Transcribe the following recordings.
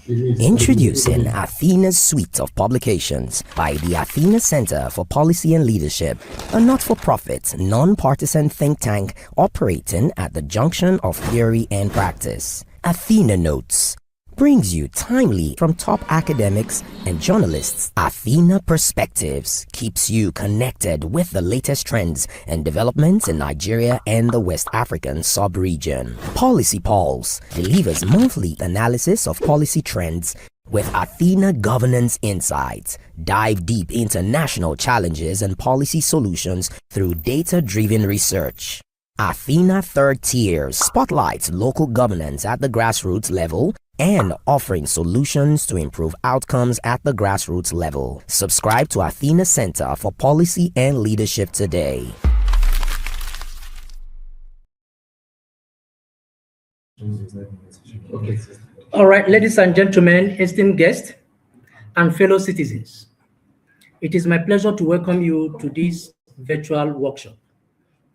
Introducing Athena's suite of publications by the Athena Center for Policy and Leadership, a not-for-profit, non-partisan think tank operating at the junction of theory and practice. Athena Notes brings you timely from top academics and journalists. Athena Perspectives keeps you connected with the latest trends and developments in Nigeria and the West African sub-region. Policy Pulse delivers monthly analysis of policy trends with Athena Governance Insights. Dive deep into national challenges and policy solutions through data-driven research. Athena Third Tier spotlights local governance at the grassroots level and offering solutions to improve outcomes at the grassroots level. Subscribe to Athena Center for Policy and Leadership today. Okay. All right, ladies and gentlemen, esteemed guests and fellow citizens, it is my pleasure to welcome you to this virtual workshop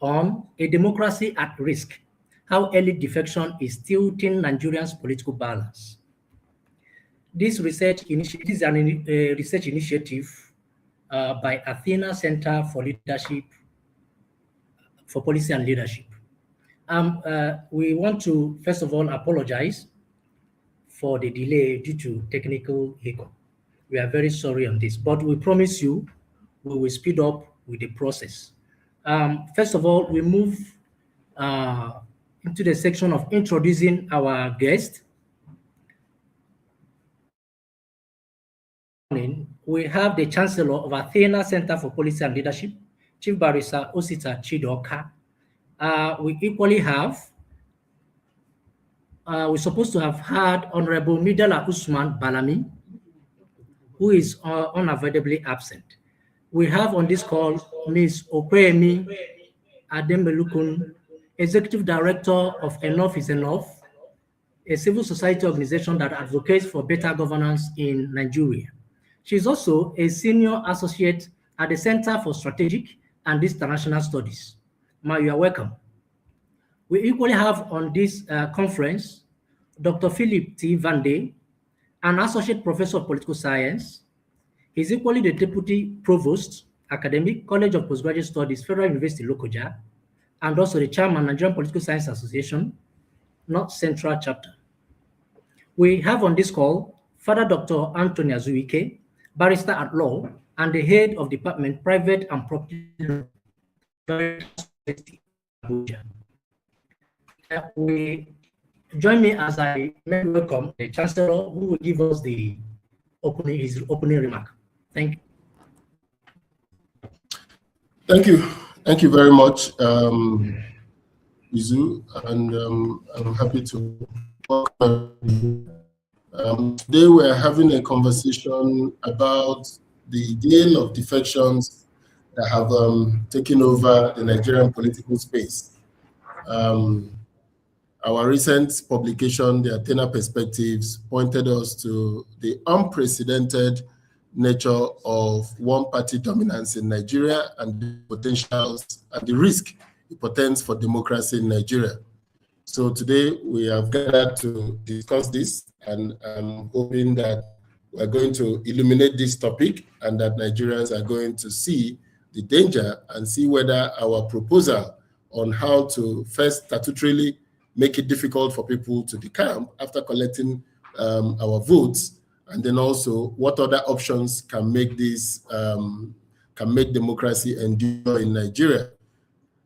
on a democracy at risk, how early defection is tilting Nigerians' political balance. This research is a research initiative by Athena Center for Leadership, for Policy and Leadership. We want to, first of all, apologize for the delay due to technical hiccup. We are very sorry on this, but we promise you we will speed up with the process. First of all, we move into the section of introducing our guest. We have the Chancellor of Athena Center for Policy and Leadership, Chief Barrister Osita Chidoka. We equally have, we're supposed to have had Honorable Midala Usman Balami, who is unavoidably absent. We have on this call Ms. Okwemi Ademelukun, Executive Director of Enough is Enough, a civil society organization that advocates for better governance in Nigeria. She's also a senior associate at the Center for Strategic and International Studies. Ma, you are welcome. We equally have on this conference Dr. Philip T. Vande, an associate professor of political science. He's equally the Deputy Provost, Academic, College of Postgraduate Studies, Federal University, Lokoja, and also the Chairman, Nigerian Political Science Association, North Central Chapter. We have on this call Father Dr. Anthony Azuike, Barrister at Law, and the Head of Department, Private and Property Law, Abuja. Join me as I welcome the Chancellor, who will give us the his opening remark. Thank you. Thank you. Thank you very much, Izu, and I'm happy to welcome you. Today we're having a conversation about the gale of defections that have taken over the Nigerian political space. Our recent publication, the Athena Perspectives, pointed us to the unprecedented nature of one-party dominance in Nigeria and the potentials and the risk it portends for democracy in Nigeria. So today we have gathered to discuss this, and I'm hoping that we're going to illuminate this topic and that Nigerians are going to see the danger and see whether our proposal on how to first statutorily make it difficult for people to decamp after collecting our votes, and then also what other options can make this can make democracy endure in Nigeria.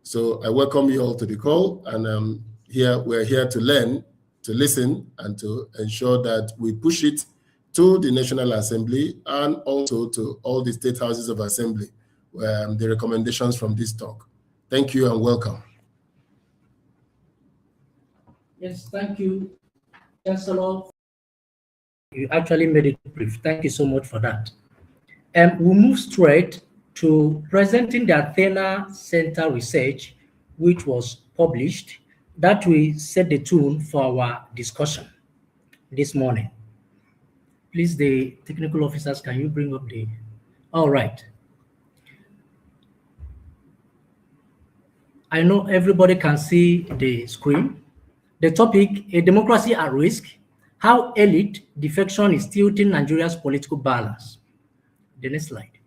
So I welcome you all to the call, and we're here to learn, to listen, and to ensure that we push it to the National Assembly and also to all the state houses of assembly, the recommendations from this talk. Thank you and welcome. Yes, thank you, Chancellor. You actually made it brief. Thank you so much for that. We'll move straight to presenting the Athena Center research, which was published, that will set the tone for our discussion this morning. Please, the technical officers, can you bring up the... All right. I know everybody can see the screen. The topic, a democracy at risk, how elite defection is tilting Nigeria's political balance. The next slide.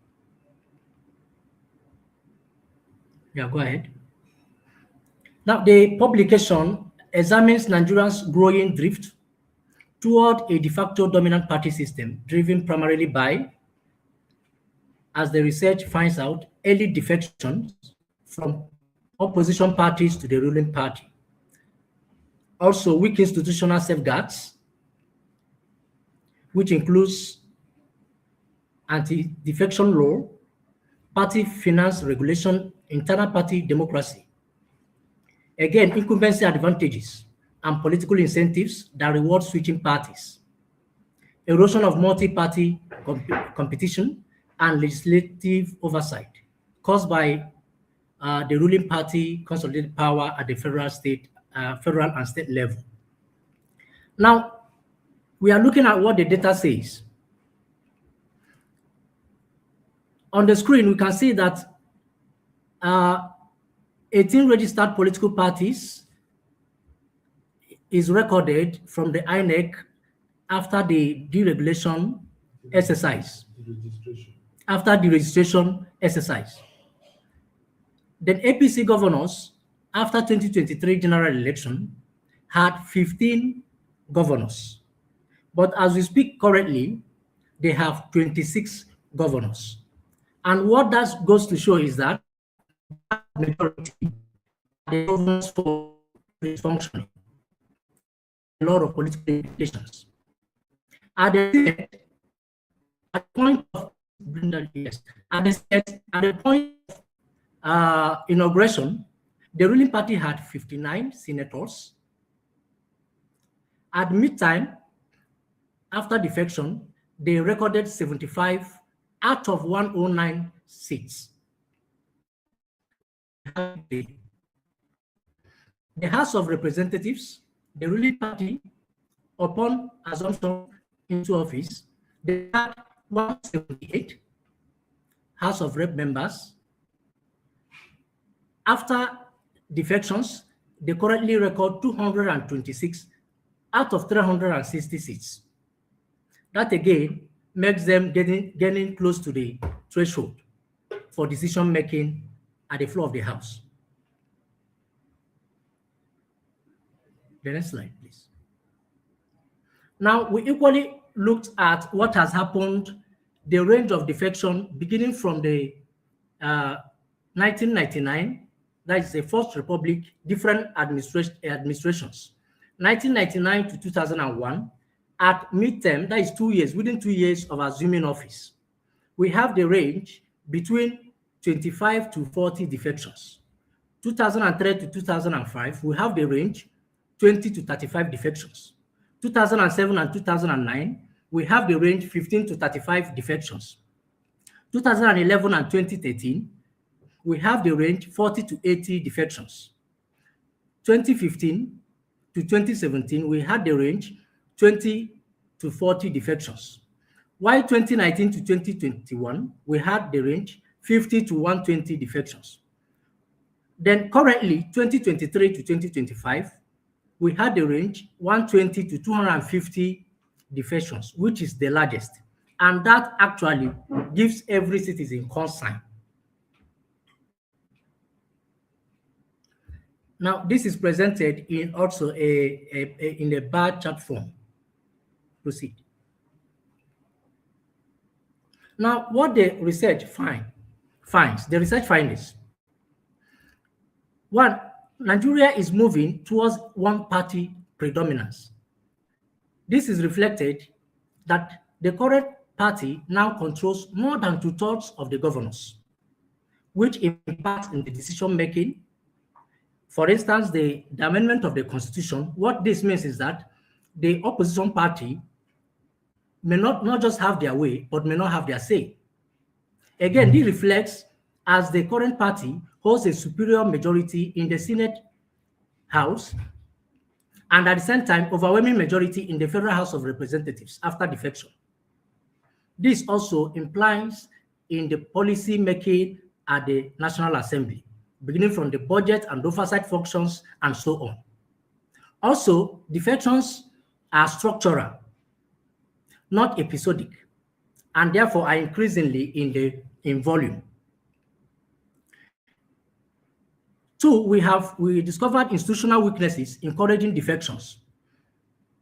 Yeah, go ahead. Now, the publication examines Nigeria's growing drift toward a de facto dominant party system driven primarily by, as the research finds out, early defections from opposition parties to the ruling party. Also, weak institutional safeguards, which includes anti-defection law, party finance regulation, internal party democracy. Again, incumbency advantages and political incentives that reward switching parties. Erosion of multi-party competition and legislative oversight caused by the ruling party consolidated power at the federal and state level. Now, we are looking at what the data says. On the screen, we can see that 18 registered political parties is recorded from the INEC after the deregulation exercise. After the registration exercise. Then APC governors, after 2023 general election, had 15 governors. But as we speak currently, they have 26 governors. And what that goes to show is that majority the governors for functioning. A lot of political implications. At the point of inauguration, the ruling party had 59 senators. At midtime, after defection, they recorded 75 out of 109 seats. The House of Representatives, the ruling party, upon assumption into office, they had 178 House of Rep members. After defections, they currently record 226 out of 360 seats. That again makes them getting close to the threshold for decision making at the floor of the House. The next slide, please. Now, we equally looked at what has happened, the range of defection beginning from the 1999, that is the First Republic, different administrations. 1999 to 2001, at midterm, that is 2 years, within 2 years of assuming office, we have the range between 25 to 40 defections. 2003 to 2005, we have the range 20 to 35 defections. 2007 and 2009, we have the range 15 to 35 defections. 2011 and 2013, we have the range 40 to 80 defections. 2015 to 2017, we had the range 20 to 40 defections. While 2019 to 2021, we had the range 50 to 120 defections. Then currently, 2023 to 2025, we had the range 120 to 250 defections, which is the largest. And that actually gives every citizen concern. Now, this is presented in also in a bar chart form. Proceed. Now, what the research finds, the research findings. One, Nigeria is moving towards one-party predominance. This is reflected that the current party now controls more than 2/3 of the governors, which impacts in the decision-making. For instance, the amendment of the Constitution, what this means is that the opposition party may not just have their way, but may not have their say. Again, this reflects as the current party holds a superior majority in the Senate House, and at the same time, overwhelming majority in the Federal House of Representatives after defection. This also implies in the policy making at the National Assembly, beginning from the budget and oversight functions and so on. Also, defections are structural, not episodic, and therefore are increasingly in volume. Two, we discovered institutional weaknesses encouraging defections.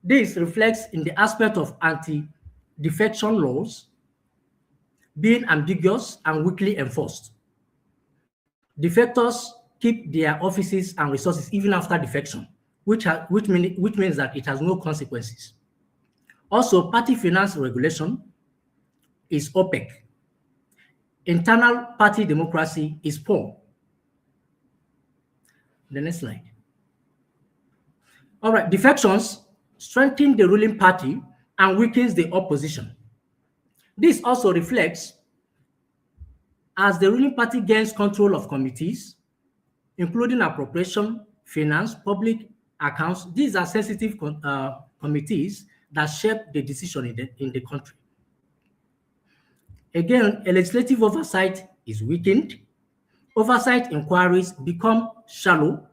This reflects in the aspect of anti-defection laws being ambiguous and weakly enforced. Defectors keep their offices and resources even after defection, which means that it has no consequences. Also, party finance regulation is opaque. Internal party democracy is poor. The next slide. All right, defections strengthen the ruling party and weakens the opposition. This also reflects as the ruling party gains control of committees, including appropriation, finance, public accounts. These are sensitive committees that shape the decision in the country. Again, legislative oversight is weakened. Oversight inquiries become shallow.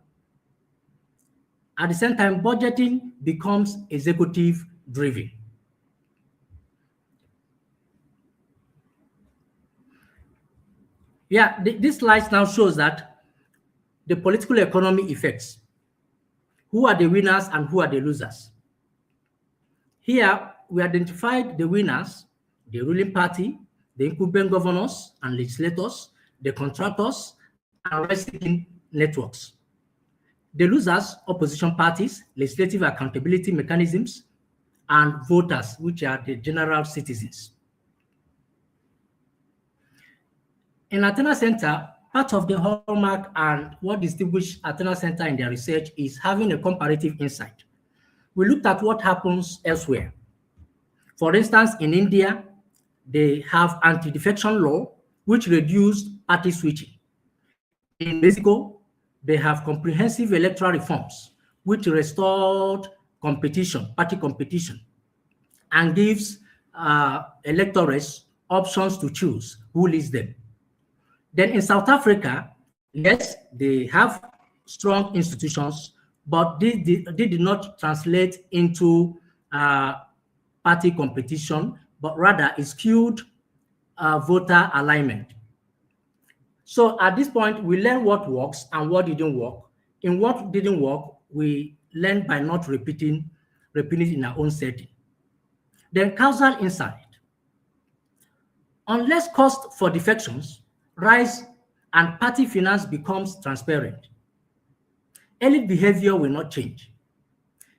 At the same time, budgeting becomes executive-driven. Yeah, this slide now shows that the political economy effects. Who are the winners and who are the losers? Here, we identified the winners, the ruling party, the incumbent governors and legislators, the contractors, and receiving networks. The losers, opposition parties, legislative accountability mechanisms, and voters, which are the general citizens. In Athena Center, part of the hallmark and what distinguishes Athena Center in their research is having a comparative insight. We looked at what happens elsewhere. For instance, in India, they have anti-defection law, which reduced party switching. In Mexico, they have comprehensive electoral reforms, which restored competition, party competition, and gives electors options to choose who leads them. Then in South Africa, yes, they have strong institutions, but they did not translate into party competition, but rather it skewed voter alignment. So at this point, we learn what works and what didn't work. In what didn't work, we learn by not repeating it in our own setting. Then causal insight. Unless cost for defections rise and party finance becomes transparent, elite behavior will not change.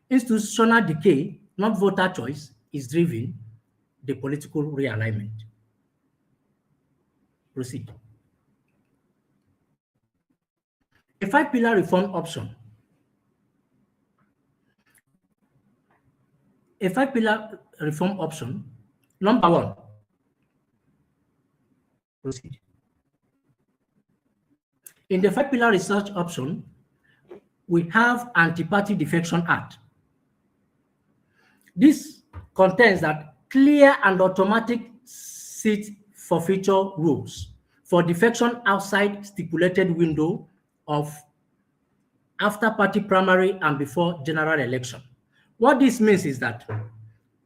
Institutional decay, not voter choice, is driving the political realignment. Proceed. A five-pillar reform option. A five-pillar reform option. Number one. Proceed. In the five-pillar research option, we have Anti-Party Defection Act. This contains that clear and automatic seat forfeiture rules for defection outside stipulated window of after party primary and before general election. What this means is that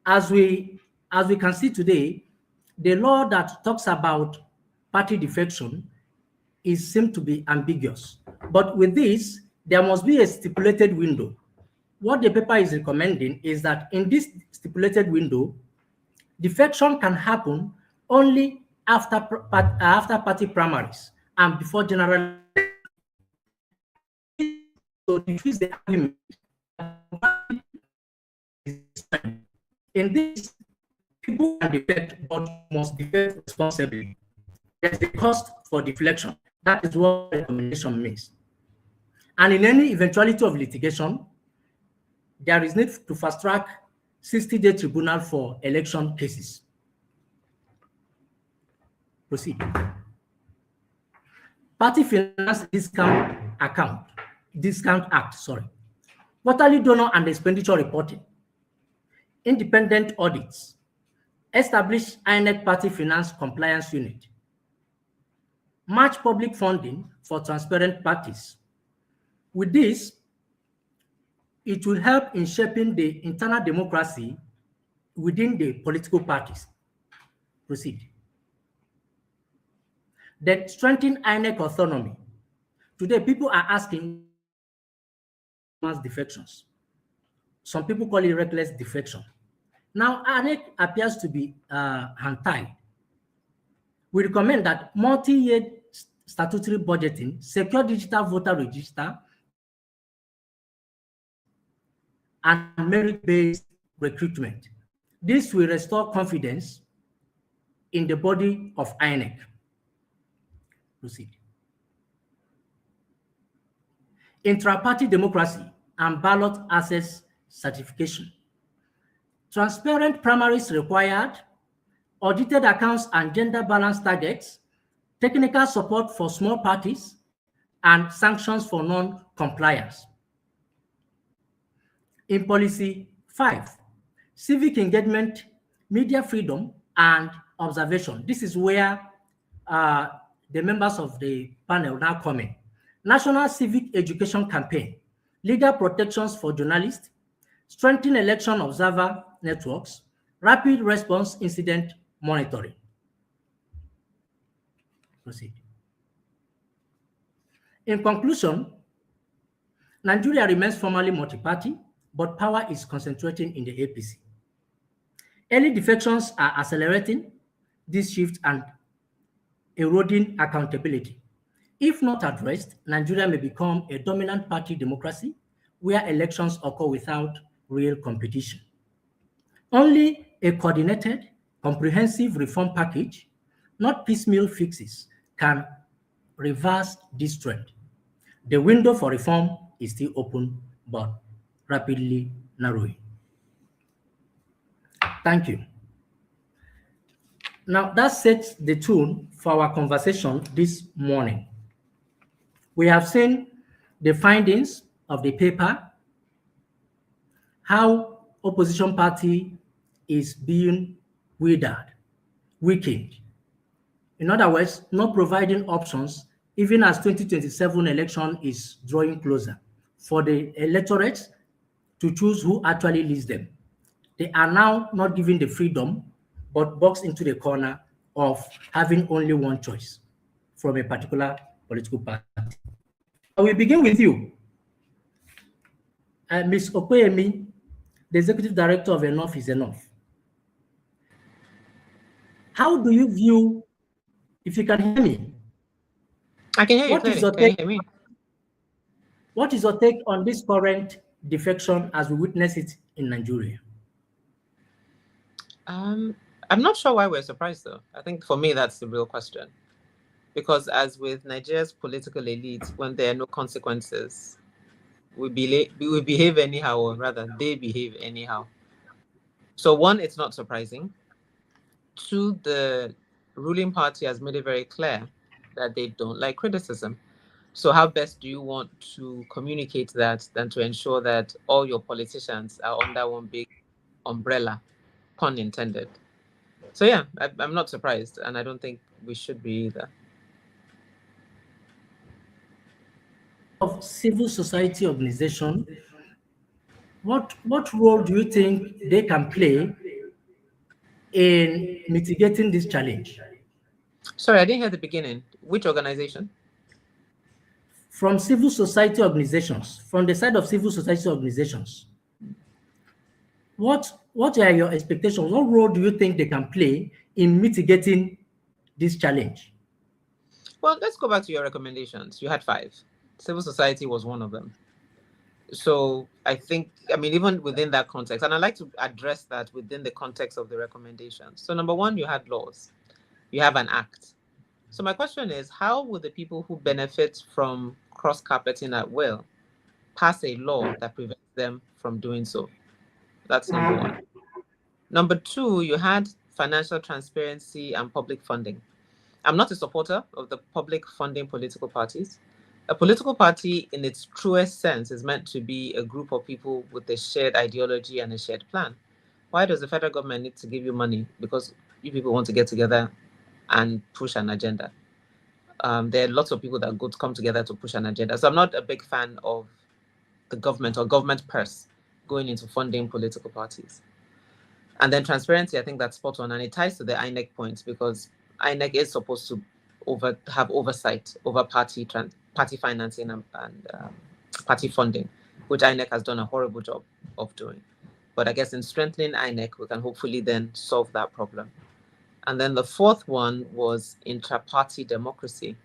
as we can see today, the law that talks about party defection seems to be ambiguous. But with this, there must be a stipulated window. What the paper is recommending is that in this stipulated window, defection can happen only after party primaries and before general. So diffuse the argument. In this, people can defect but must defect responsibly. There's a cost for deflection. That is what the recommendation means. And in any eventuality of litigation, there is need to fast track 60-day tribunal for election cases. Proceed. Party Finance Discount Act, quarterly donor and expenditure reporting, independent audits, establish INEC Party Finance Compliance Unit, match public funding for transparent parties. With this, it will help in shaping the internal democracy within the political parties. Proceed. Then strengthen INEC autonomy. Today, people are asking mass defections. Some people call it reckless defection. Now, INEC appears to be hand-tied. We recommend that multi-year statutory budgeting, secure digital voter register, and merit-based recruitment. This will restore confidence in the body of INEC. Proceed. Intra-party democracy and ballot access certification. Transparent primaries required, audited accounts and gender balance targets, technical support for small parties, and sanctions for non-compliance. In policy 5, civic engagement, media freedom, and observation. This is where the members of the panel now come in. National Civic Education Campaign, legal protections for journalists, strengthen election observer networks, rapid response incident monitoring. Proceed. In conclusion, Nigeria remains formally multi-party, but power is concentrating in the APC. Early defections are accelerating this shift and eroding accountability. If not addressed, Nigeria may become a dominant party democracy where elections occur without real competition. Only a coordinated, comprehensive reform package, not piecemeal fixes, can reverse this trend. The window for reform is still open, but rapidly narrowing. Thank you. Now, that sets the tone for our conversation this morning. We have seen the findings of the paper, how opposition party is being withered, weakened. In other words, not providing options, even as 2027 election is drawing closer, for the electorate to choose who actually leads them. They are now not given the freedom, but boxed into the corner of having only one choice from a particular political party. I will begin with you. Ms. Okoyemi, the Executive Director of Enough is Enough. How do you view, if you can hear me? I can hear you clearly. Can you hear me? What is your take on this current defection as we witness it in Nigeria? I'm not sure why we're surprised, though. I think for me, that's the real question. Because as with Nigeria's political elite, when there are no consequences, we behave anyhow, or rather, they behave anyhow. So one, it's not surprising. Two, the ruling party has made it very clear that they don't like criticism. So how best do you want to communicate that than to ensure that all your politicians are under one big umbrella, pun intended? So yeah, I'm not surprised, and I don't think we should be either. Of civil society organization, what role do you think they can play in mitigating this challenge? Sorry, I didn't hear the beginning. Which organization? From civil society organizations, from the side of civil society organizations, what are your expectations? What role do you think they can play in mitigating this challenge? Well, let's go back to your recommendations. You had 5. Civil society was one of them. So I think, even within that context, and I'd like to address that within the context of the recommendations. So number 1, you had laws. You have an act. So my question is, how will the people who benefit from cross-carpeting at will pass a law that prevents them from doing so? That's number 1. Number 2, you had financial transparency and public funding. I'm not a supporter of the public funding political parties. A political party, in its truest sense, is meant to be a group of people with a shared ideology and a shared plan. Why does the federal government need to give you money? Because you people want to get together and push an agenda. There are lots of people that come together to push an agenda. So I'm not a big fan of the government or government purse going into funding political parties. And then transparency, I think that's spot on, and it ties to the INEC point, because INEC is supposed to have oversight over party financing and party funding, which INEC has done a horrible job of doing. But I guess in strengthening INEC, we can hopefully then solve that problem. And then the fourth one was intra-party democracy.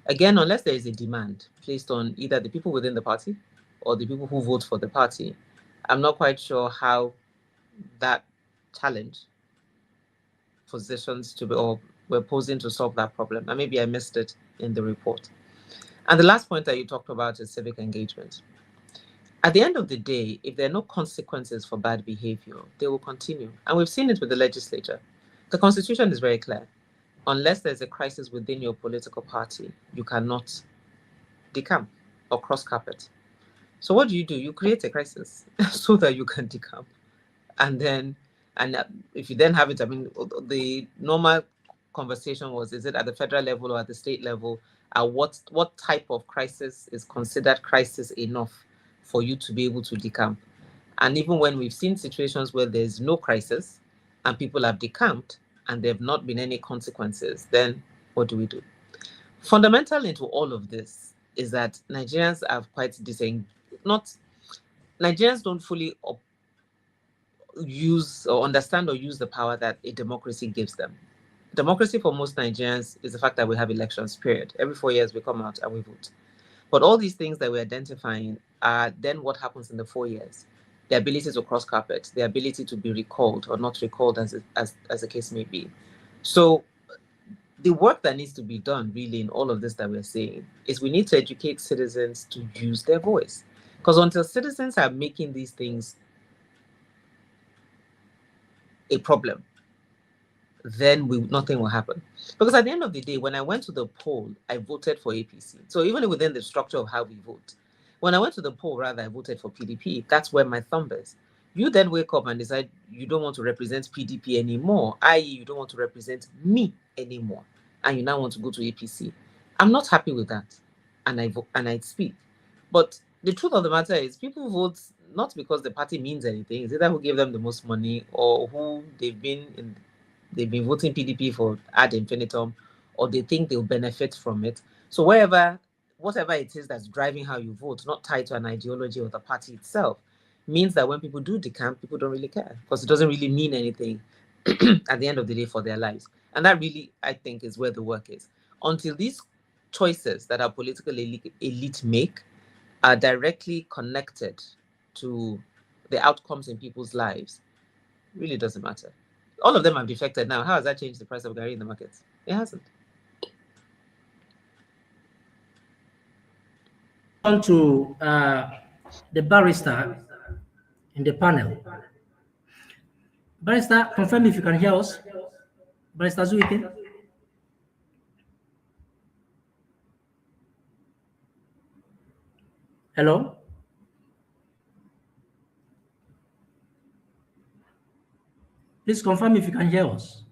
Again, unless there is a demand placed on either the people within the party or the people who vote for the party, I'm not quite sure how that challenge positions to be, or we're posing to solve that problem. And maybe I missed it in the report. And the last point that you talked about is civic engagement. At the end of the day, if there are no consequences for bad behavior, they will continue. And we've seen it with the legislature. The Constitution is very clear. Unless there's a crisis within your political party, you cannot decamp or cross carpet. So what do? You create a crisis so that you can decamp. And then, if you then have it, I mean, the normal conversation was, is it at the federal level or at the state level? What type of crisis is considered crisis enough for you to be able to decamp? And even when we've seen situations where there's no crisis and people have decamped and there have not been any consequences, then what do we do? Fundamental into all of this is that Nigerians are quite Nigerians don't fully use or understand or use the power that a democracy gives them. Democracy for most Nigerians is the fact that we have elections, period. Every 4 years we come out and we vote. But all these things that we're identifying are then what happens in the 4 years. The ability to cross carpet, the ability to be recalled or not recalled, as the case may be. So the work that needs to be done really in all of this that we're saying is we need to educate citizens to use their voice. Because until citizens are making these things a problem, then nothing will happen. Because at the end of the day, when I went to the poll, I voted for APC. So even within the structure of how we vote, when I went to the poll, rather, I voted for PDP. That's where my thumb is. You then wake up and decide you don't want to represent PDP anymore, i.e. you don't want to represent me anymore, and you now want to go to APC. I'm not happy with that, and I speak. But the truth of the matter is people vote not because the party means anything. It's either who gave them the most money or who they've been voting PDP for ad infinitum, or they think they'll benefit from it. So whatever it is that's driving how you vote, not tied to an ideology or the party itself, means that when people do decamp, people don't really care because it doesn't really mean anything at the end of the day for their lives. And that really, I think, is where the work is. Until these choices that our political elite make are directly connected to the outcomes in people's lives, really doesn't matter. All of them have defected now. How has that changed the price of Gary in the markets? It hasn't. On to the barrister in the panel. Barrister, confirm if you can hear us. Barrister Zuike. Hello? Please confirm if you can hear us.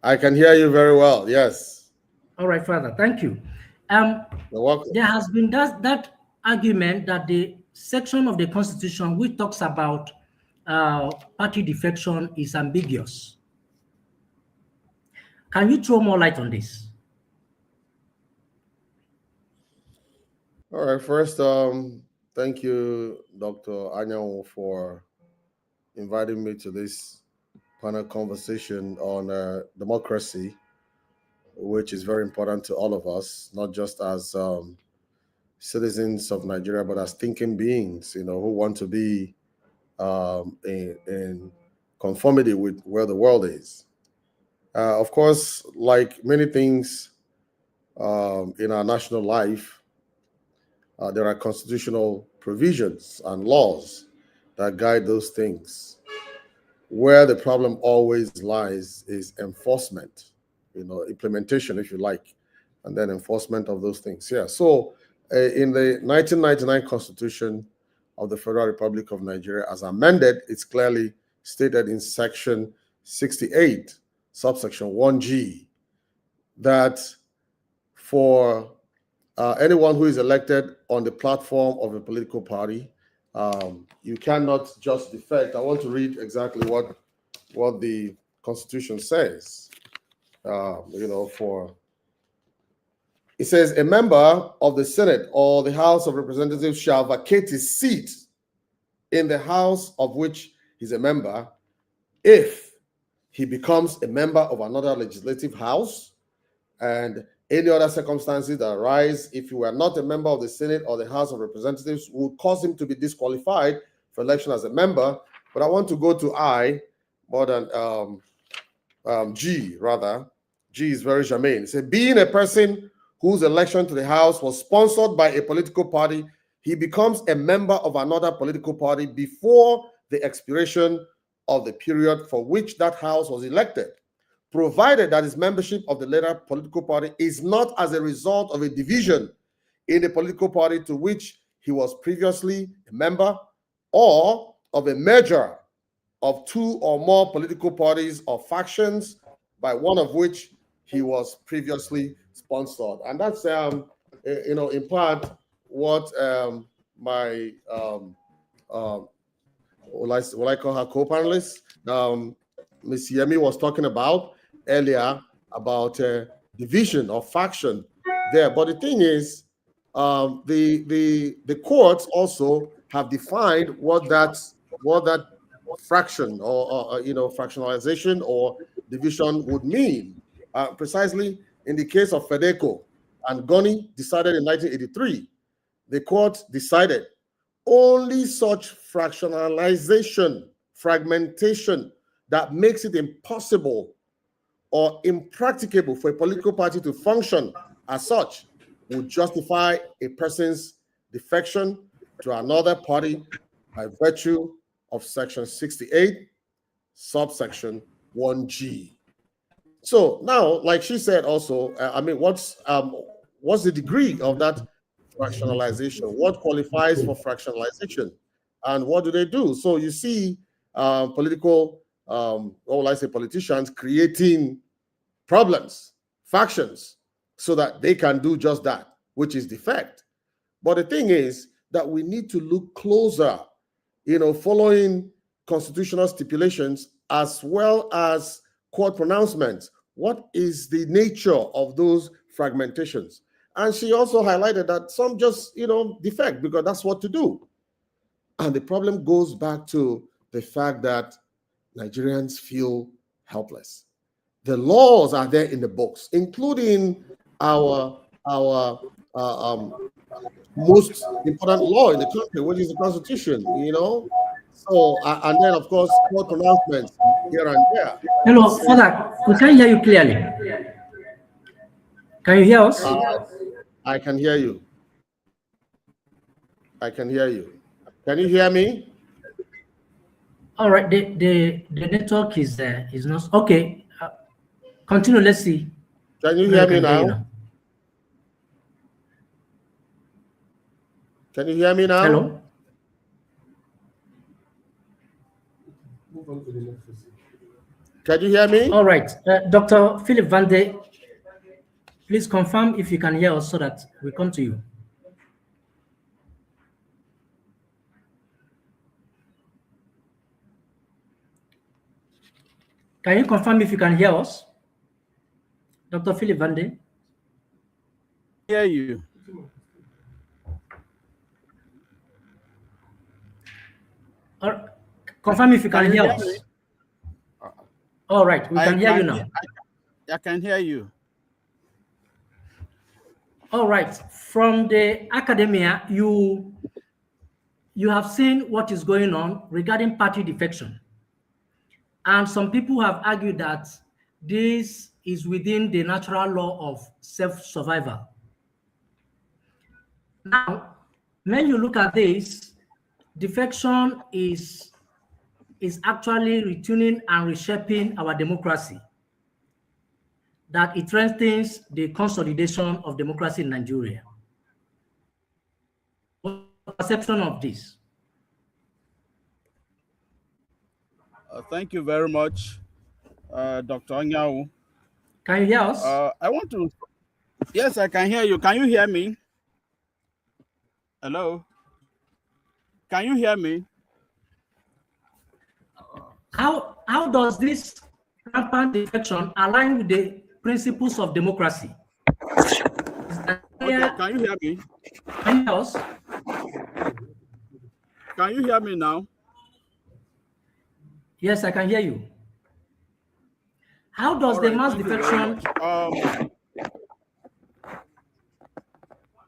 I can hear you very well, yes. All right, Father, thank you. You're welcome. There has been that argument that the section of the Constitution which talks about party defection is ambiguous. Can you throw more light on this? All right, first, thank you, Dr. Anyanwu, for inviting me to this panel conversation on democracy, which is very important to all of us, not just as citizens of Nigeria, but as thinking beings, who want to be in conformity with where the world is. Of course, like many things in our national life, there are constitutional provisions and laws that guide those things. Where the problem always lies is enforcement, implementation, if you like, and then enforcement of those things. Yeah. So in the 1999 Constitution of the Federal Republic of Nigeria, as amended, it's clearly stated in Section 68, subsection 1G, that for anyone who is elected on the platform of a political party, you cannot just defect. I want to read exactly what the Constitution says. It says, a member of the Senate or the House of Representatives shall vacate his seat in the House of which he's a member if he becomes a member of another legislative house, and any other circumstances that arise if he were not a member of the Senate or the House of Representatives would cause him to be disqualified for election as a member. But I want to go to I more than G, rather. G is very germane. It says, being a person whose election to the House was sponsored by a political party, he becomes a member of another political party before the expiration of the period for which that House was elected, provided that his membership of the latter political party is not as a result of a division in the political party to which he was previously a member, or of a merger of two or more political parties or factions by one of which he was previously sponsored. And that's, in part, what my what I call her co-panelist, Ms. Yemi, was talking about earlier about division or faction there. But the thing is, the courts also have defined what that fraction or fractionalization or division would mean. Precisely in the case of Fedeco and Goni decided in 1983, the court decided only such fractionalization, fragmentation that makes it impossible or impracticable for a political party to function as such would justify a person's defection to another party by virtue of Section 68, subsection 1G. So now, like she said also, what's the degree of that fractionalization? What qualifies for fractionalization? And what do they do? So you see politicians creating problems, factions, so that they can do just that, which is defect. But the thing is that we need to look closer, following constitutional stipulations as well as court pronouncements. What is the nature of those fragmentations? And she also highlighted that some just, defect because that's what to do. And the problem goes back to the fact that Nigerians feel helpless. The laws are there in the books, including our most important law in the country, which is the Constitution, So, and then, of course, court pronouncements here and there. Hello, Father, we can't hear you clearly. Can you hear us? I can hear you. I can hear you. Can you hear me? All right. The network is not okay. Continue. Let's see. Can you hear me now? Can you hear me now? Hello. Can you hear me? All right. Dr. Philip Vande, please confirm if you can hear us so that we come to you. Can you confirm if you can hear us? Dr. Philip Vande? Hear you. Confirm if you can hear us. All right, we can hear you now. I can hear you. All right, from the academia, you have seen what is going on regarding party defection. And some people have argued that this is within the natural law of self-survival. Now, when you look at this, defection is actually retuning and reshaping our democracy, that it strengthens the consolidation of democracy in Nigeria. What's the perception of this? Thank you very much, Dr. Anyao. Can you hear us? Yes, I can hear you. Can you hear me? Hello? Can you hear me? How does this rampant defection align with the principles of democracy? Okay, can you hear me? Anything else? Can you hear me now? Yes, I can hear you. How does All the right, mass thank you very defection? much.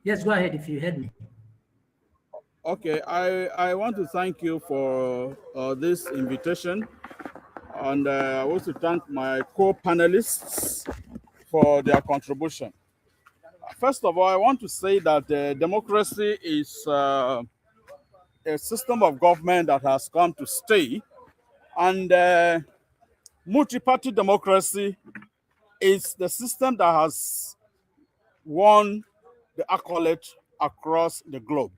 Yes, go ahead if you heard me. Okay, I want to thank you for this invitation, and I want to thank my co-panelists for their contribution. First of all, I want to say that democracy is a system of government that has come to stay, and multi-party democracy is the system that has won the accolade across the globe.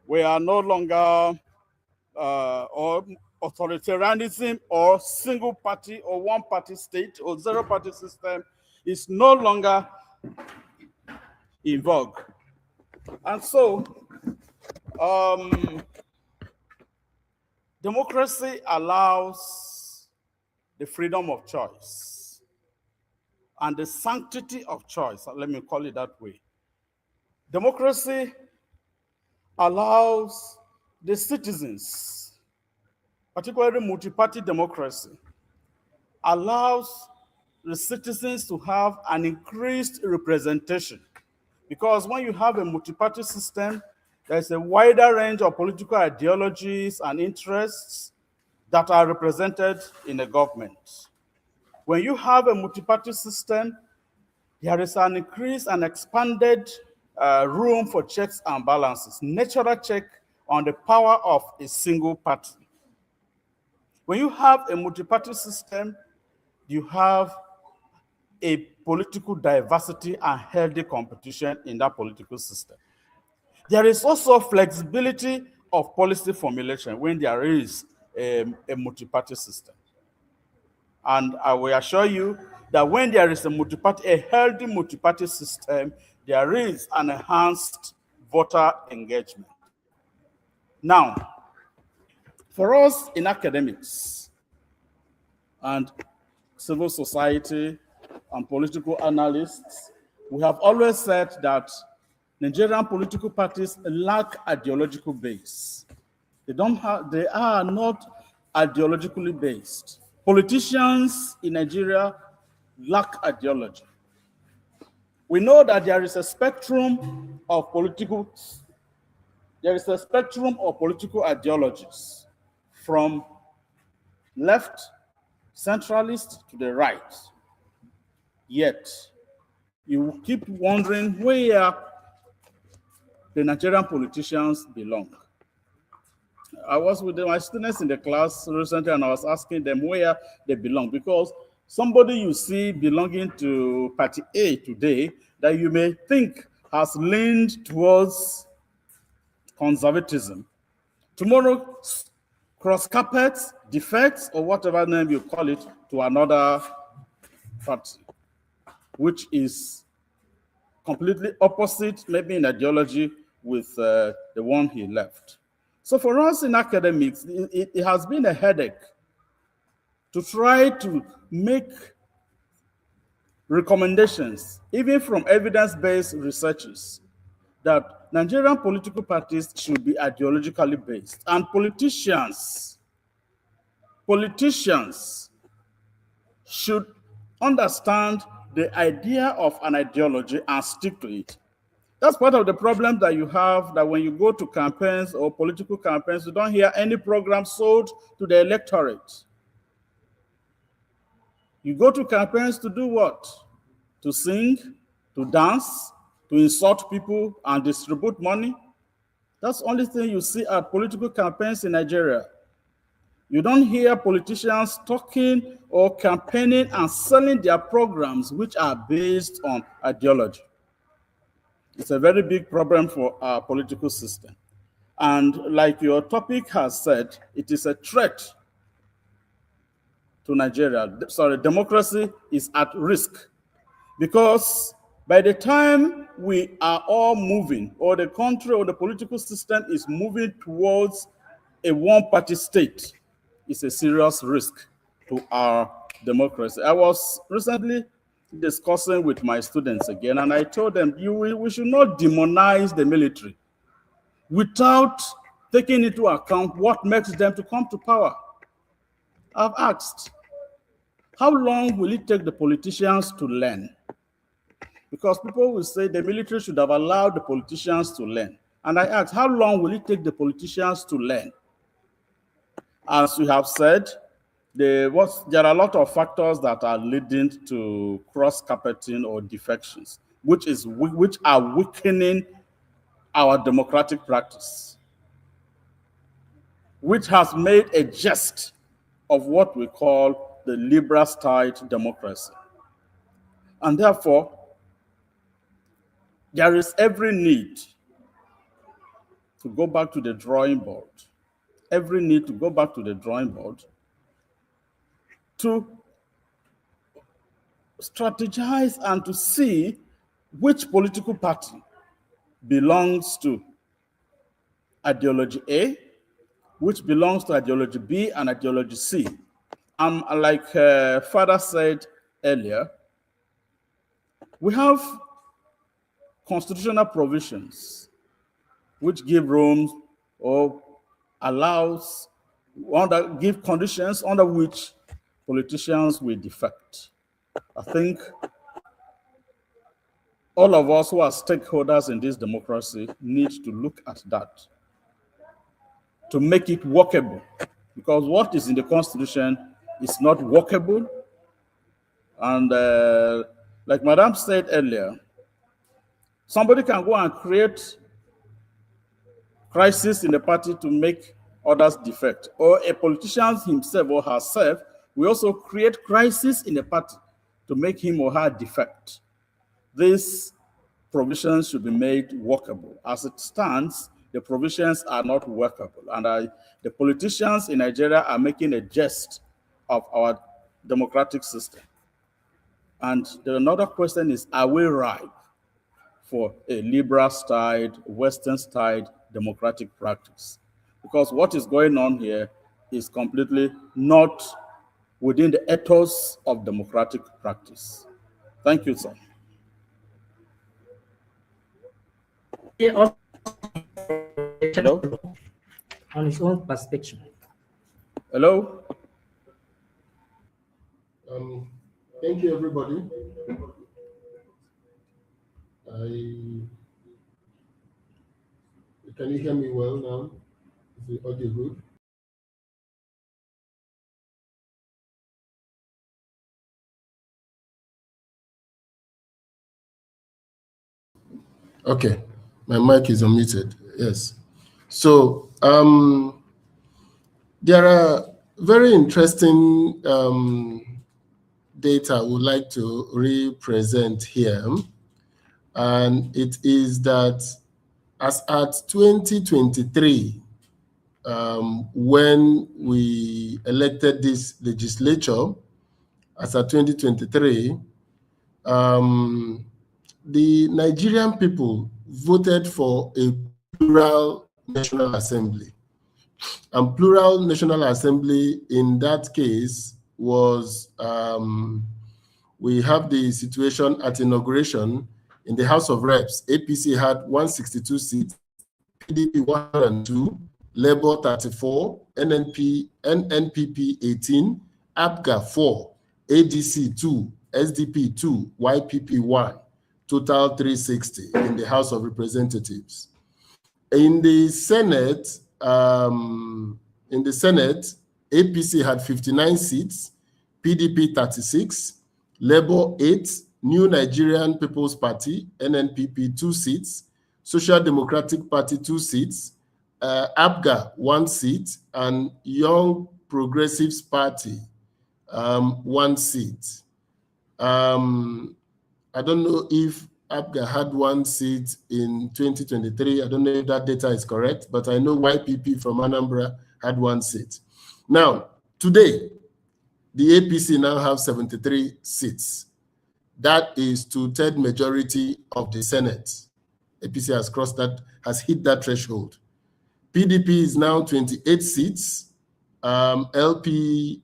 We are no longer or authoritarianism or single party or one party state or zero party system is no longer in vogue. And so democracy allows the freedom of choice and the sanctity of choice, let me call it that way. Democracy allows the citizens, particularly multi-party democracy, allows the citizens to have an increased representation. Because when you have a multi-party system, there's a wider range of political ideologies and interests that are represented in a government. When you have a multi-party system, there is an increased and expanded room for checks and balances, natural check on the power of a single party. When you have a multi-party system, you have a political diversity and healthy competition in that political system. There is also flexibility of policy formulation when there is a multi-party system. And I will assure you that when there is a healthy multi-party system, there is an enhanced voter engagement. Now, for us in academics and civil society and political analysts, we have always said that Nigerian political parties lack ideological base. They are not ideologically based. Politicians in Nigeria lack ideology. We know that there is a spectrum of political ideologies from left, centralist to the right. Yet, you keep wondering where the Nigerian politicians belong. I was with my students in the class recently and I was asking them where they belong, because somebody you see belonging to Party A today that you may think has leaned towards conservatism, tomorrow cross carpets, defects, or whatever name you call it, to another party, which is completely opposite, maybe in ideology, with the one he left. So for us in academics, it has been a headache to try to make recommendations, even from evidence-based researchers, that Nigerian political parties should be ideologically based. And politicians should understand the idea of an ideology and stick to it. That's part of the problem that you have, that when you go to campaigns or political campaigns, you don't hear any program sold to the electorate. You go to campaigns to do what? To sing, to dance, to insult people and distribute money. That's the only thing you see at political campaigns in Nigeria. You don't hear politicians talking or campaigning and selling their programs which are based on ideology. It's a very big problem for our political system. And like your topic has said, it is a threat to Nigeria. Sorry, democracy is at risk because By the time we are all moving, or the country or the political system is moving towards a one-party state, it's a serious risk to our democracy. I was recently discussing with my students again, and I told them we should not demonize the military without taking into account what makes them to come to power. I've asked, how long will it take the politicians to learn? Because people will say the military should have allowed the politicians to learn. And I asked, how long will it take the politicians to learn? As you have said, there are a lot of factors that are leading to cross-carpeting or defections, which are weakening our democratic practice, which has made a jest of what we call the liberal-style democracy. And therefore, there is every need to go back to the drawing board, every need to go back to the drawing board to strategize and to see which political party belongs to ideology A, which belongs to ideology B and ideology C. Like Father said earlier, we have constitutional provisions which give room or give conditions under which politicians will defect. I think all of us who are stakeholders in this democracy need to look at that to make it workable, because what is in the Constitution is not workable. And like Madam said earlier, somebody can go and create crisis in the party to make others defect, or a politician himself or herself will also create crisis in the party to make him or her defect. These provisions should be made workable. As it stands, the provisions are not workable, and the politicians in Nigeria are making a jest of our democratic system. And another question is, are we ripe for a liberal-styled, Western-styled democratic practice? Because what is going on here is completely not within the ethos of democratic practice. Thank you, sir. Hello? On his own perspective. Hello? Thank you, everybody. Can you hear me well now? Is the audio good? Okay, my mic is unmuted. Yes. So there are very interesting data I would like to represent here. And it is that as at 2023, when we elected this legislature, as at 2023, the Nigerian people voted for a plural National Assembly. And plural National Assembly in that case was, we have the situation at inauguration in the House of Reps. APC had 162 seats, PDP 102, Labour 34, NNPP 18, APGA 4, ADC 2, SDP 2, YPP 1, total 360 in the House of Representatives. In the Senate, APC had 59 seats, PDP 36, Labour 8, New Nigerian People's Party, NNPP 2 seats, Social Democratic Party 2 seats, APGA 1 seat, and Young Progressives Party 1 seat. I don't know if APGA had 1 seat in 2023. I don't know if that data is correct, but I know YPP from Anambra had 1 seat. Now, today, the APC now have 73 seats. That is 2/3 majority of the Senate. APC has crossed that, has hit that threshold. PDP is now 28 seats. LP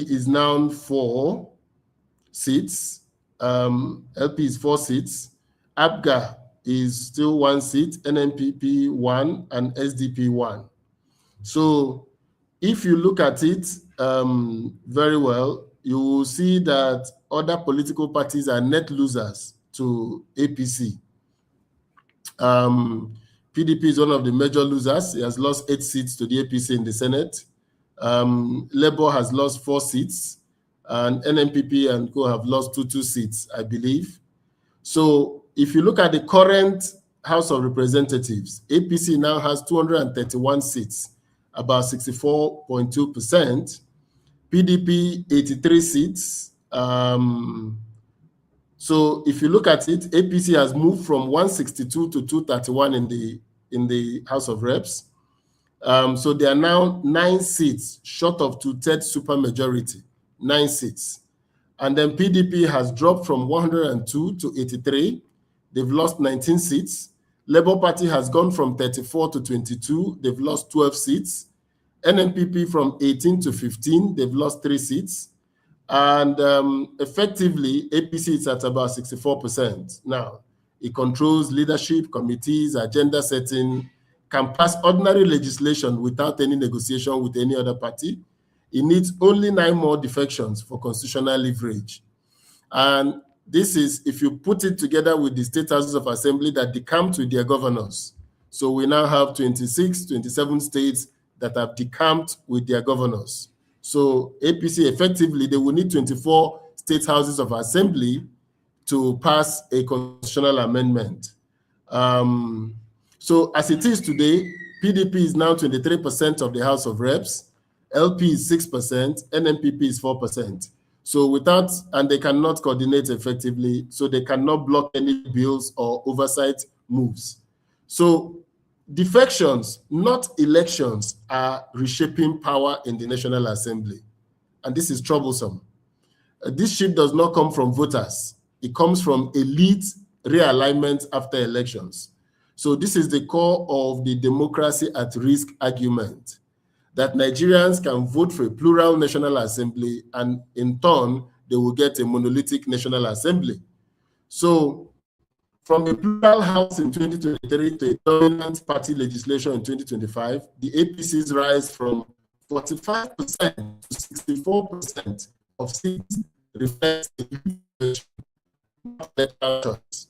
is now 4 seats. LP is 4 seats. APGA is still 1 seat, NNPP 1, and SDP 1. So if you look at it very well, you will see that other political parties are net losers to APC. PDP is one of the major losers. It has lost 8 seats to the APC in the Senate. Labour has lost 4 seats, and NNPP and co have lost 2 seats, I believe. So if you look at the current House of Representatives, APC now has 231 seats, about 64.2%. PDP, 83 seats. So if you look at it, APC has moved from 162 to 231 in the House of Reps. So they are now 9 seats short of 2/3 supermajority, 9 seats. And then PDP has dropped from 102 to 83. They've lost 19 seats. Labour Party has gone from 34 to 22. They've lost 12 seats. NNPP from 18 to 15. They've lost 3 seats. And effectively, APC is at about 64% now. It controls leadership, committees, agenda setting, can pass ordinary legislation without any negotiation with any other party. It needs only 9 more defections for constitutional leverage. And this is, if you put it together with the state houses of assembly that decamped with their governors. So we now have 26, 27 states that have decamped with their governors. So APC, effectively, they will need 24 state houses of assembly to pass a constitutional amendment. So as it is today, PDP is now 23% of the House of Reps, LP is 6%, NNPP is 4%. So without, and they cannot coordinate effectively, so they cannot block any bills or oversight moves. So defections, not elections, are reshaping power in the National Assembly. And this is troublesome. This shift does not come from voters. It comes from elite realignment after elections. So this is the core of the democracy at risk argument, that Nigerians can vote for a plural National Assembly, and in turn, they will get a monolithic National Assembly. So from a plural House in 2023 to a dominant party legislation in 2025, the APC's rise from 45% to 64% of seats reflects the choice.